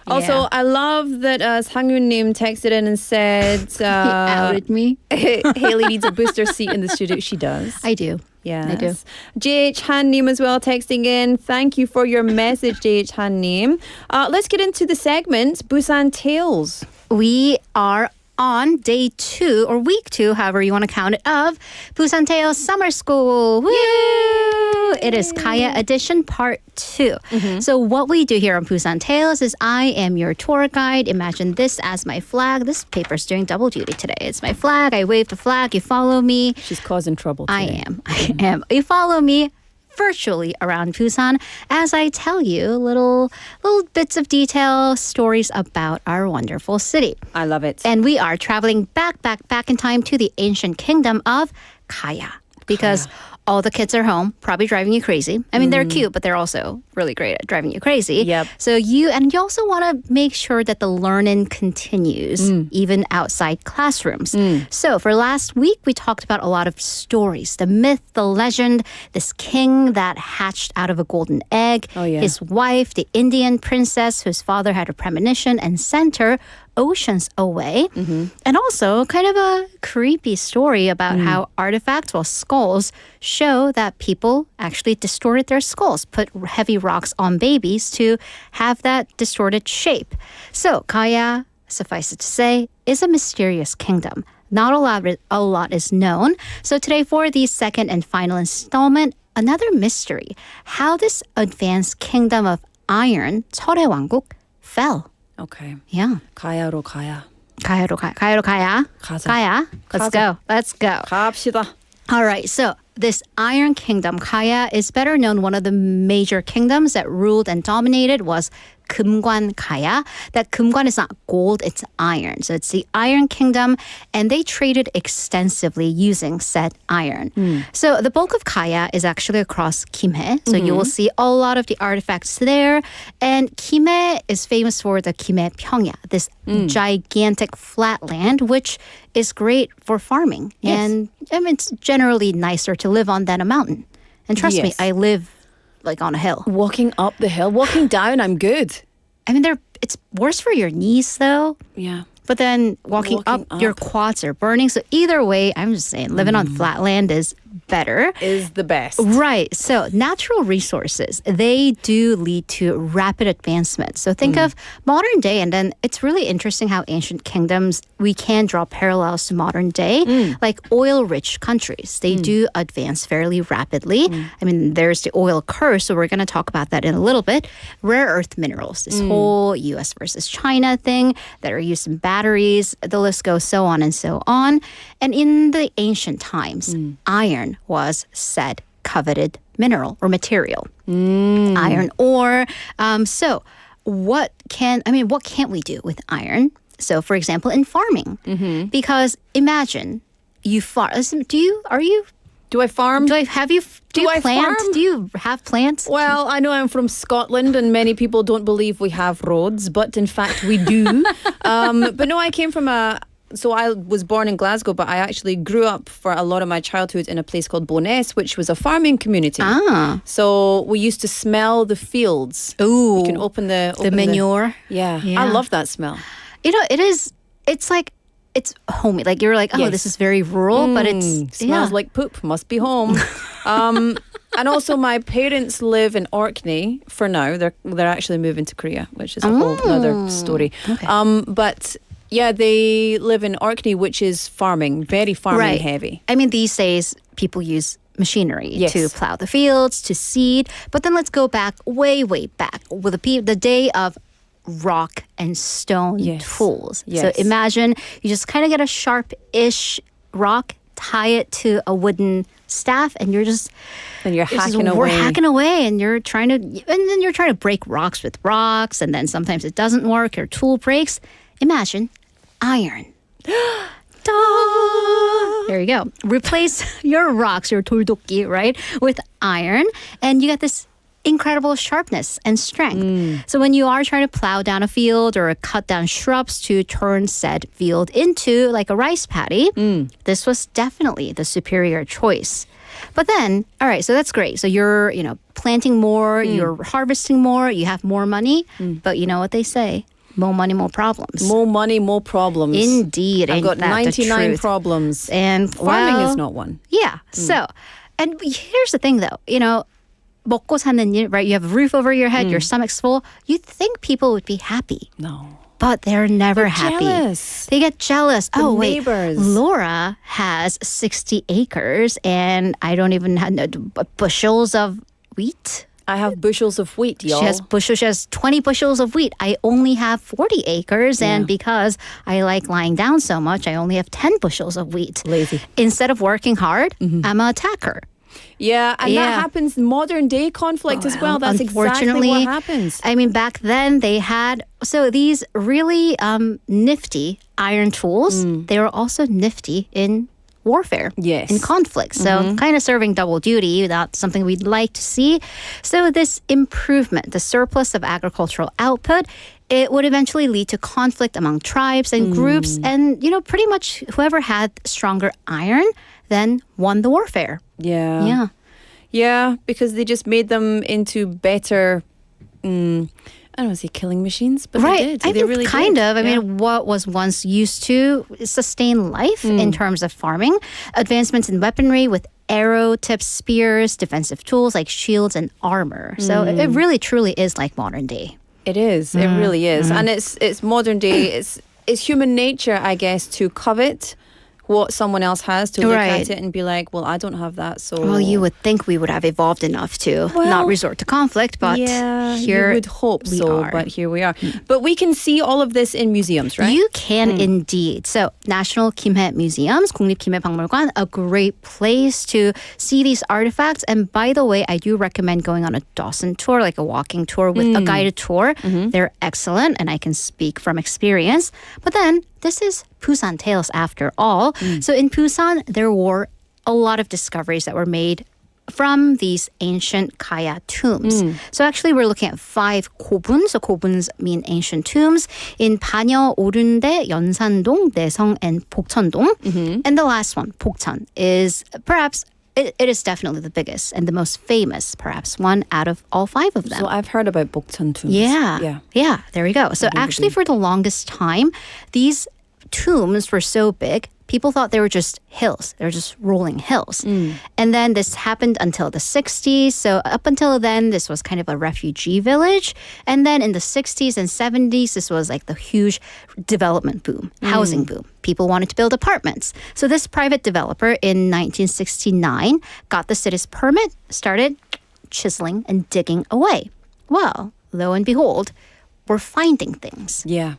Also, I love that Sang-yoon Nim texted in and said... he outed me. Haley needs a booster seat in the studio. She does. I do. Yes. I do. JH Han Nim as well texting in. Thank you for your message, JH Han Nim. Let's get into the segment, Busan Tales. We are on day 2 or week 2, however you want to count it, of Busan Tales Summer School. Woo! It is Kaya Edition Part 2. So what we do here on Busan Tales is I am your tour guide. Imagine this as my flag. This paper's doing double duty today. It's my flag. I wave the flag. You follow me. She's causing trouble today. I am. You follow me virtually around Busan as I tell you little bits of detail, stories about our wonderful city. I love it. And we are traveling back in time to the ancient kingdom of Kaya. Because all the kids are home, probably driving you crazy. I mean, they're cute, but they're also really great at driving you crazy. Yep. So you also want to make sure that the learning continues even outside classrooms. So for last week, we talked about a lot of stories, the myth, the legend, this king that hatched out of a golden egg, his wife, the Indian princess whose father had a premonition and sent her oceans away. And also kind of a creepy story about how artifacts, skulls, show that people actually distorted their skulls, put heavy rocks on babies to have that distorted shape. So Kaya, suffice it to say, is a mysterious kingdom. Not a lot is known. So today for the second and final installment, another mystery, how this advanced kingdom of iron, 철의 왕국, fell. Okay. Yeah. 가야로 가야. 가야로 가야. 가자. 가야. Let's go. 갑시다. All right. So this Iron Kingdom, Kaya, is better known. One of the major kingdoms that ruled and dominated was 금관 Kaya. That 금관 is not gold, it's iron. So it's the Iron Kingdom, and they traded extensively using said iron. So the bulk of Kaya is actually across Kimhae. So you will see a lot of the artifacts there. And Kimhae is famous for the Kimhae Pyongya, this gigantic flatland, which is great for farming. Yes. And I mean, it's generally nicer to live on than a mountain. And trust me, Yes. I live like on a hill. Walking up the hill, walking down, I'm good. I mean, it's worse for your knees though. Yeah. But then walking up, your quads are burning. So either way, I'm just saying, living on flatland is better. Is the best. Right. So natural resources, they do lead to rapid advancement. So think of modern day, and then it's really interesting how ancient kingdoms, we can draw parallels to modern day. Like oil-rich countries, they do advance fairly rapidly. I mean, there's the oil curse, so we're going to talk about that in a little bit. Rare earth minerals, this whole US versus China thing that are used in batteries, the list goes so on and so on. And in the ancient times, iron was said coveted mineral or material. Iron ore. So what can't we do with iron? So for example, in farming, because imagine you farm. Do I farm? Do I plant? farm? Do you have plants? Well, I know I'm from Scotland and many people don't believe we have roads, but in fact we do. But no, I came from so I was born in Glasgow, but I actually grew up for a lot of my childhood in a place called Bo'ness, which was a farming community. So we used to smell the fields. Ooh. You can open the manure. Yeah. Yeah. I love that smell. You know, it's like, it's homey. Like you're like, oh, Yes. this is very rural, but it's smells like poop. Must be home. And also, my parents live in Orkney for now. They're actually moving to Korea, which is a whole other story. Okay. But yeah, they live in Orkney, which is farming, very farming heavy. I mean, these days people use machinery Yes. to plow the fields, to seed. But then let's go back, way back, with the day of rock and stone tools. Yes. So imagine you just kind of get a sharp-ish rock, tie it to a wooden staff, and you're just hacking we're away. hacking away, and you're trying to break rocks with rocks, and then sometimes it doesn't work, your tool breaks. Imagine iron. There you go. Replace your rocks, your 돌도끼, right, with iron, and you get this incredible sharpness and strength. So when you are trying to plow down a field or cut down shrubs to turn said field into like a rice paddy, this was definitely the superior choice. But then, all right, so that's great. So you're, planting more, you're harvesting more, you have more money. But you know what they say? More money, more problems. More money, more problems. Indeed. I've got ain't that the 99 truth? problems. And Farming well, is not one. Yeah. So, and here's the thing though, 먹고 사는 일, right? You have a roof over your head, your stomach's full. You'd think people would be happy. No. But they're never happy. Jealous. They get jealous. The wait. neighbors. Laura has 60 acres and I don't even have bushels of wheat. I have bushels of wheat, y'all. She has 20 bushels of wheat. I only have 40 acres. And because I like lying down so much, I only have 10 bushels of wheat. Lazy. Instead of working hard, I'm an attacker. Yeah, and that happens in modern day conflict as well. That's exactly Unfortunately, what happens. I mean, back then they had these really nifty iron tools. They were also nifty in warfare, in conflict. So kind of serving double duty, not something we'd like to see. So this improvement, the surplus of agricultural output, it would eventually lead to conflict among tribes and groups. And, pretty much whoever had stronger iron then won the warfare. Yeah. Yeah. Yeah, because they just made them into better, I don't want to say killing machines, but right. they did. I They think really kind did. of. I mean, what was once used to sustain life in terms of farming, advancements in weaponry with arrow-tipped spears, defensive tools like shields and armor. So it really, truly is like modern day. It is. It really is. And it's modern day. It's human nature, I guess, to covet what someone else has to look Right. at it and be like, well, I don't have that, so... Well, you would think we would have evolved enough to not resort to conflict, but yeah, here you would hope we so, are. but here we are. But we can see all of this in museums, right? You can indeed. So National Kimhae Museums, 국립김해박물관, a great place to see these artifacts. And by the way, I do recommend going on a Dawson tour, like a walking tour with a guided tour. They're excellent, and I can speak from experience. But then, this is Busan Tales after all. So in Busan, there were a lot of discoveries that were made from these ancient Kaya tombs. So actually we're looking at 5 고분. So 고분s mean ancient tombs in Panyeo, 오른대, 연산동, 내성, and 복천동. And the last one, 복천, is perhaps it is definitely the biggest and the most famous, perhaps, one out of all 5 of them. So I've heard about Bukchon tombs. Yeah, there we go. So actually for the longest time, these tombs were so big, people thought they were just hills. They were just rolling hills. And then this happened until the 60s. So up until then, this was kind of a refugee village. And then in the 60s and 70s, this was like the huge development boom, housing boom. People wanted to build apartments. So this private developer in 1969 got the city's permit, started chiseling and digging away. Well, lo and behold, we're finding things. Yeah.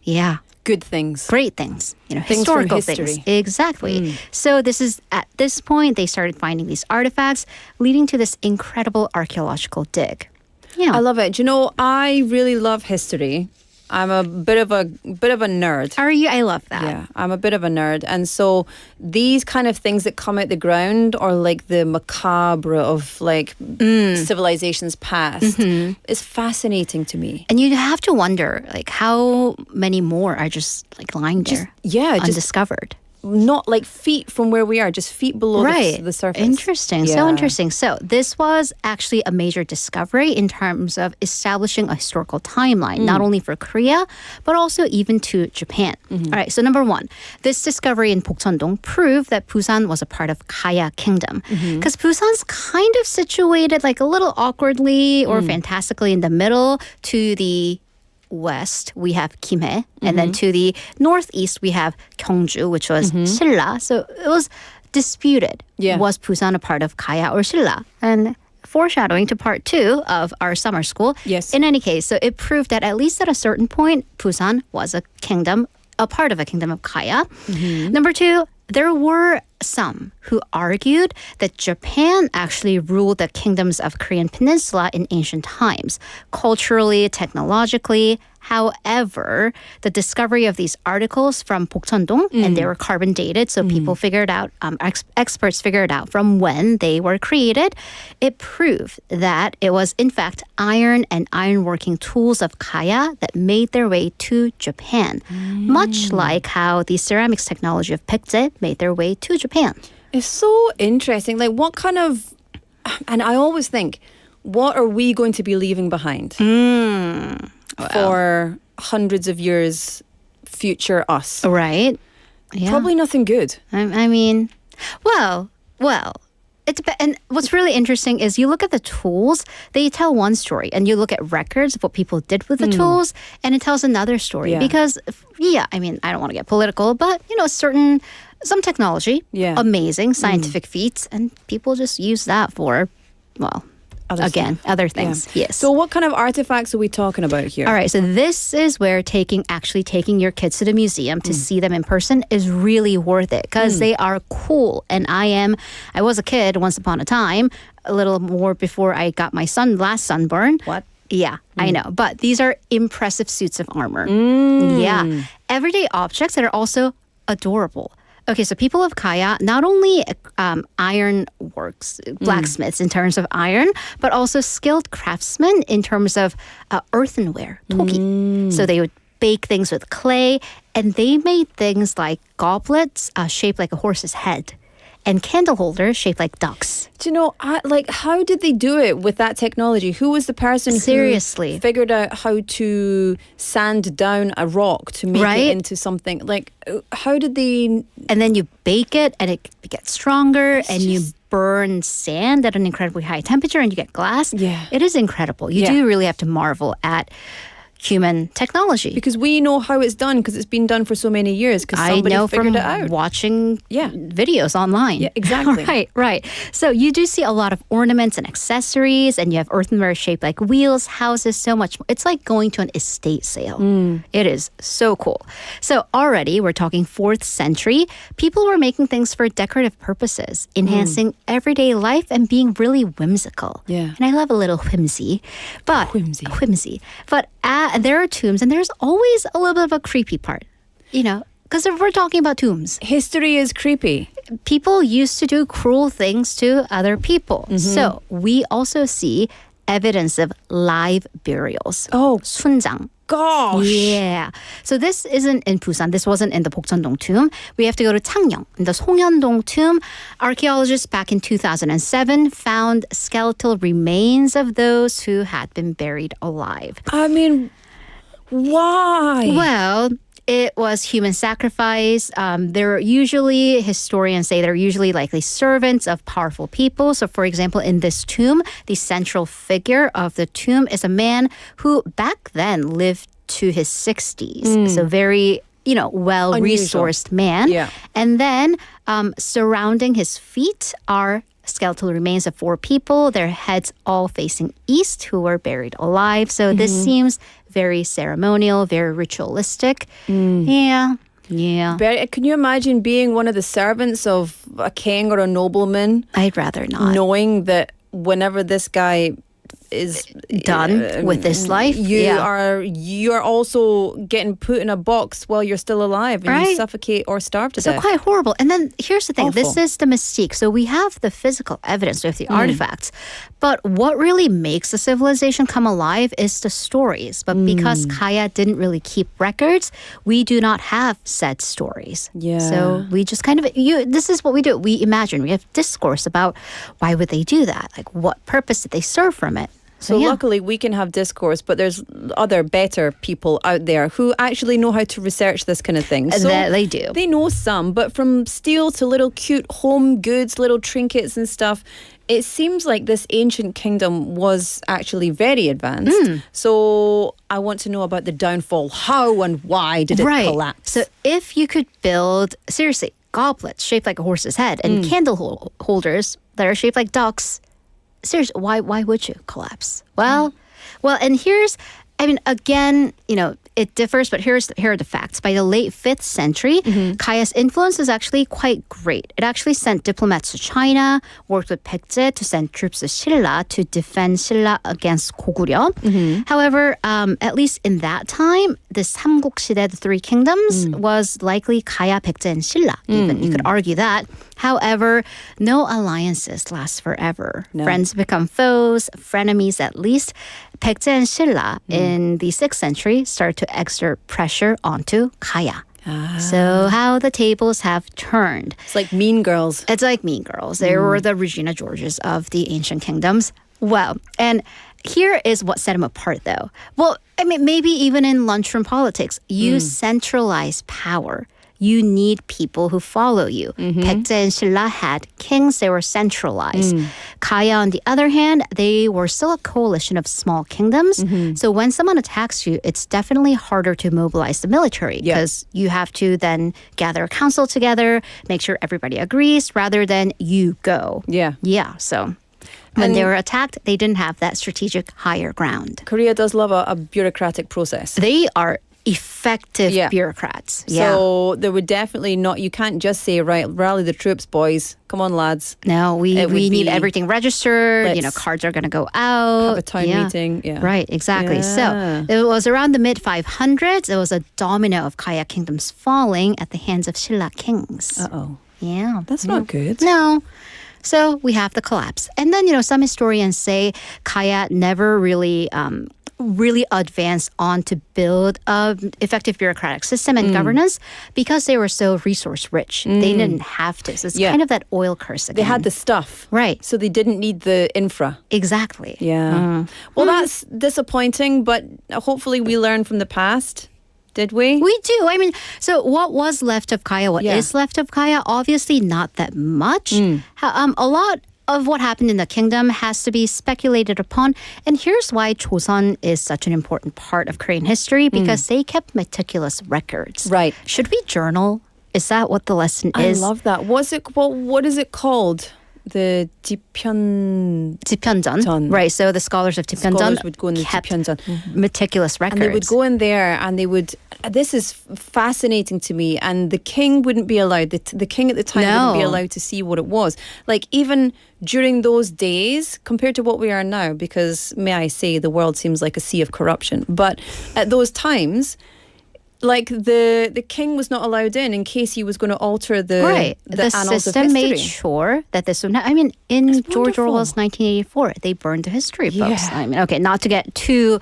Good things. Great things. Things Historical from history. things. Exactly. So this is, at this point, they started finding these artifacts, leading to this incredible archaeological dig. Yeah. I love it. Do you know, I really love history. I'm a bit of a nerd. Are you? I love that. Yeah, I'm a bit of a nerd. And so these kind of things that come out the ground are like the macabre of like civilizations past. It's fascinating to me. And you have to wonder, like, how many more are just like lying there, undiscovered. Not like feet from where we are, just feet below the surface. Interesting. Yeah. So interesting. So this was actually a major discovery in terms of establishing a historical timeline, not only for Korea, but also even to Japan. All right. So number 1, this discovery in Bokcheondong proved that Busan was a part of Kaya Kingdom. Because Busan's kind of situated like a little awkwardly or fantastically in the middle. To the west, we have Kimhae, and then to the northeast, we have Gyeongju, which was Silla. So it was disputed. Was Busan a part of Kaya or Silla? And foreshadowing to part 2 of our summer school. Yes. In any case, so it proved that at least at a certain point, Busan was a kingdom, a part of a kingdom of Kaya. Number 2, there were some who argued that Japan actually ruled the kingdoms of Korean Peninsula in ancient times, culturally, technologically. However, the discovery of these articles from Bokcheondong, and they were carbon dated, so people figured out, experts figured out from when they were created, it proved that it was in fact iron and ironworking tools of Kaya that made their way to Japan, much like how the ceramics technology of Baekje made their way to Japan. It's so interesting. Like, what kind of... And I always think, what are we going to be leaving behind for hundreds of years future us? Right. Yeah. Probably nothing good. I mean, well, it depends. And what's really interesting is you look at the tools, they tell one story, and you look at records of what people did with the tools, and it tells another story. Yeah. Because, I mean, I don't want to get political, but, some technology, amazing scientific feats, and people just use that for, other things. Yeah. Yes. So what kind of artifacts are we talking about here? All right, so this is where taking your kids to the museum to see them in person is really worth it because they are cool. And I was a kid once upon a time, a little more before I got my last sunburn. What? Yeah, I know. But these are impressive suits of armor. Yeah. Everyday objects that are also adorable. Okay, so people of Kaya, not only iron works, blacksmiths in terms of iron, but also skilled craftsmen in terms of earthenware, togi. So they would bake things with clay, and they made things like goblets shaped like a horse's head and candle holders shaped like ducks. Do you know, how did they do it with that technology? Who was the person who figured out how to sand down a rock to make it into something? Like, how did they... And then you bake it and it gets stronger and you burn sand at an incredibly high temperature and you get glass. Yeah. It is incredible. You do really have to marvel at human technology. Because we know how it's done because it's been done for so many years because somebody I know figured from it out. watching videos online. Yeah, exactly. Right. So you do see a lot of ornaments and accessories, and you have earthenware shaped like wheels, houses, so much more. It's like going to an estate sale. It is so cool. So already we're talking 4th century. People were making things for decorative purposes, enhancing everyday life and being really whimsical. Yeah. And I love a little whimsy. But whimsy. But there are tombs, and there's always a little bit of a creepy part, because if we're talking about tombs, history is creepy. People used to do cruel things to other people. So we also see evidence of live burials. Oh, 순장. Gosh. Yeah. So this isn't in Busan. This wasn't in the Bokcheondong tomb. We have to go to Changnyeong, in the Songyondong tomb. Archaeologists back in 2007 found skeletal remains of those who had been buried alive. I mean, why? Well, it was human sacrifice. They're usually, historians say, they're usually likely servants of powerful people. So, for example, in this tomb, the central figure of the tomb is a man who back then lived to his 60s. So very, well-resourced man. Yeah. And then surrounding his feet are skeletal remains of 4 people, their heads all facing east, who were buried alive. So this seems very ceremonial, very ritualistic. Yeah. But can you imagine being one of the servants of a king or a nobleman? I'd rather not. Knowing that whenever this guy is done with this life, you're also getting put in a box while you're still alive and you suffocate or starve to death. So quite horrible. And then here's the thing. Awful. This is the mystique. So we have the physical evidence with the artifacts, but what really makes the civilization come alive is the stories. But because Kaya didn't really keep records, we do not have said stories. Yeah. So we just kind of, this is what we do. We imagine, we have discourse about why would they do that? Like what purpose did they serve from it? So luckily we can have discourse, but there's other better people out there who actually know how to research this kind of thing. So they do. They know some, but from steel to little cute home goods, little trinkets and stuff, it seems like this ancient kingdom was actually very advanced. So I want to know about the downfall. How and why did it collapse? So if you could build, seriously, goblets shaped like a horse's head and candle holders that are shaped like ducks, seriously, why would you collapse? Well, and here's, again, it differs, but here are the facts. By the late 5th century, Kaya's influence is actually quite great. It actually sent diplomats to China, worked with Baekje to send troops to Silla to defend Silla against Goguryeo. However, at least in that time, the 삼국시대, the 3 kingdoms, was likely Kaya, Baekje, and Silla. Even you could argue that. However, no alliances last forever. No. Friends become foes, frenemies at least. Baekje and Silla in the 6th century started to exert pressure onto Kaya. So how the tables have turned. It's like Mean Girls. It's like Mean Girls. They were the Regina Georges of the ancient kingdoms. Well, and here is what set them apart, though. Well, maybe even in lunchroom politics, you centralize power. You need people who follow you. Baekje and Silla had kings. They were centralized. Kaya, on the other hand, they were still a coalition of small kingdoms. So when someone attacks you, it's definitely harder to mobilize the military because you have to then gather a council together, make sure everybody agrees, rather than you go. Yeah, so when they were attacked, they didn't have that strategic higher ground. Korea does love a bureaucratic process. They are effective bureaucrats. So there would definitely not, you can't just say, right, rally the troops, boys. Come on, lads. No, we need everything registered. Cards are going to go out. Have a town meeting. Yeah. Right, exactly. So it was around the mid-500s. It was a domino of Kaya kingdoms falling at the hands of Silla kings. Uh-oh. Yeah. That's not good. No. So we have the collapse. And then, some historians say Kaya never really advanced on to build an effective bureaucratic system and governance because they were so resource rich. They didn't have to. So it's kind of that oil curse again. They had the stuff. Right. So they didn't need the infra. Exactly. Yeah. Well, that's disappointing, but hopefully we learn from the past. Did we? We do. So what was left of Kaya? What is left of Kaya? Obviously not that much. A lot of what happened in the kingdom has to be speculated upon. And here's why Joseon is such an important part of Korean history, because they kept meticulous records. Right. Should we journal? Is that what the lesson is? I love that. What is it called? The Jipyeonjeon. Right, so the scholars of Jipyeonjeon would go in the kept Jipyeonjeon. meticulous records. And they would go in there and they would, this is fascinating to me, and the king wouldn't be allowed, the king at the time wouldn't be allowed to see what it was. Like even during those days, compared to what we are now, because may I say, the world seems like a sea of corruption. But at those times, like the king was not allowed in case he was going to alter the annals system of made history. sure that this would not. I mean, in George Orwell's 1984, they burned the history books. Yeah. I mean, okay, not to get too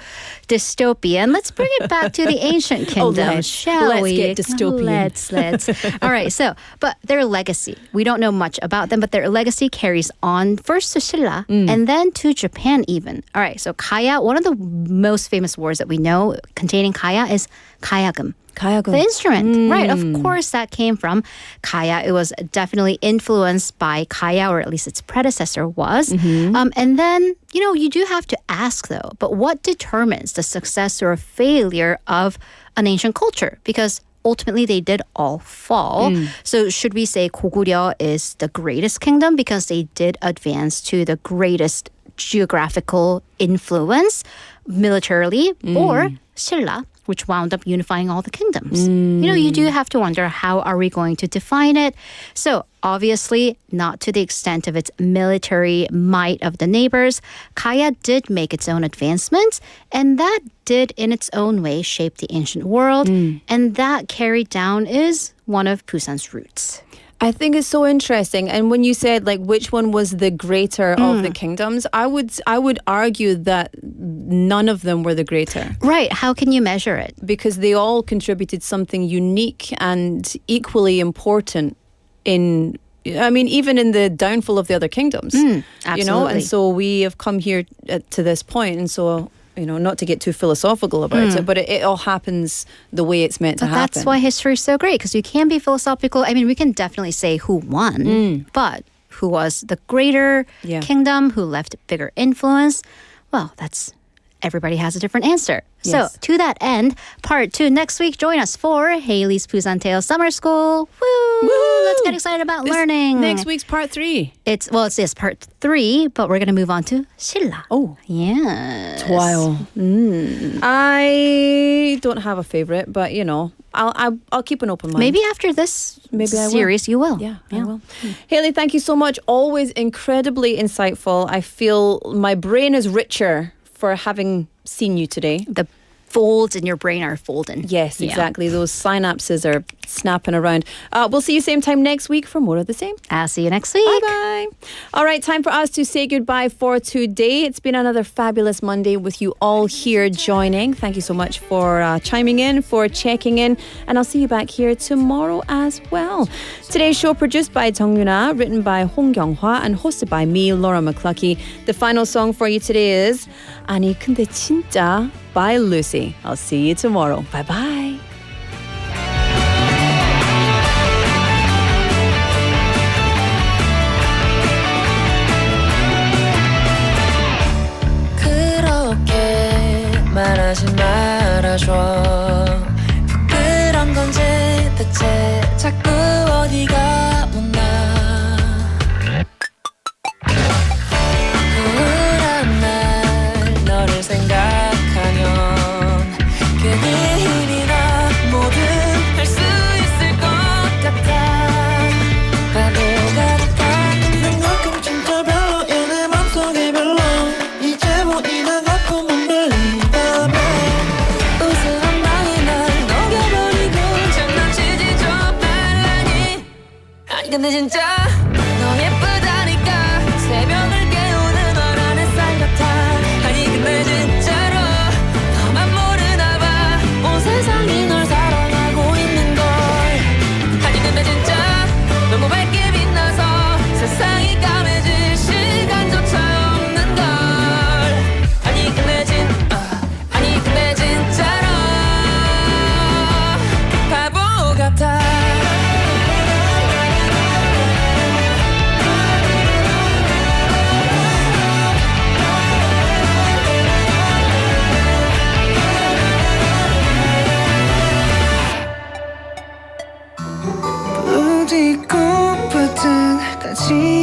dystopian. Let's bring it back to the ancient kingdom, shall we? Let's get dystopian. Let's. All right. So, but their legacy, we don't know much about them, but their legacy carries on first to Silla and then to Japan even. All right. So kaya, one of the most famous words that we know containing kaya is kayagum. The instrument, right? Of course, that came from kaya. It was definitely influenced by kaya, or at least its predecessor was. And then, you do have to ask though, but what determines the success or failure of an ancient culture? Because ultimately they did all fall. So should we say Goguryeo is the greatest kingdom because they did advance to the greatest geographical influence militarily, or Silla, which wound up unifying all the kingdoms? You do have to wonder, how are we going to define it? So obviously, not to the extent of its military might of the neighbors. Kaya did make its own advancements, and that did in its own way shape the ancient world, and that carried down is one of Busan's roots. I think it's so interesting. And when you said like which one was the greater of the kingdoms, I would argue that none of them were the greater. Right. How can you measure it? Because they all contributed something unique and equally important even in the downfall of the other kingdoms. Absolutely. And so we have come here to this point, and so not to get too philosophical about it, but it all happens the way it's meant to happen. That's why history is so great, because you can be philosophical. I mean, we can definitely say who won, but who was the greater kingdom, who left bigger influence? Well, everybody has a different answer. Yes. So, to that end, part 2 next week. Join us for Haley's Busan Tales Summer School. Woo! Let's get excited about learning. Next week's part 3. It's part 3, but we're going to move on to Silla. Oh. Yes. 좋아요. I don't have a favorite, but I'll keep an open mind. Maybe after this series, you will. Yeah, I will. Haley, thank you so much. Always incredibly insightful. I feel my brain is richer for having seen you today. The folds in your brain are folding. Yes, exactly. Those synapses are snapping around. We'll see you same time next week for more of the same. I'll see you next week. Bye-bye. All right, time for us to say goodbye for today. It's been another fabulous Monday with you all here joining. Thank you so much for chiming in, for checking in, and I'll see you back here tomorrow as well. Today's show produced by Jung Yuna, written by Hong Kyung-hwa, and hosted by me, Laura McCluckey. The final song for you today is 아니 근데 진짜 by Lucy. I'll see you tomorrow. Bye-bye. 그렇게 말하지 말아줘. 부끄러운 건지 대체 자꾸 어디가 못나. 우울한 날 너를 생각하면 괜히 힘이 나. 지나가지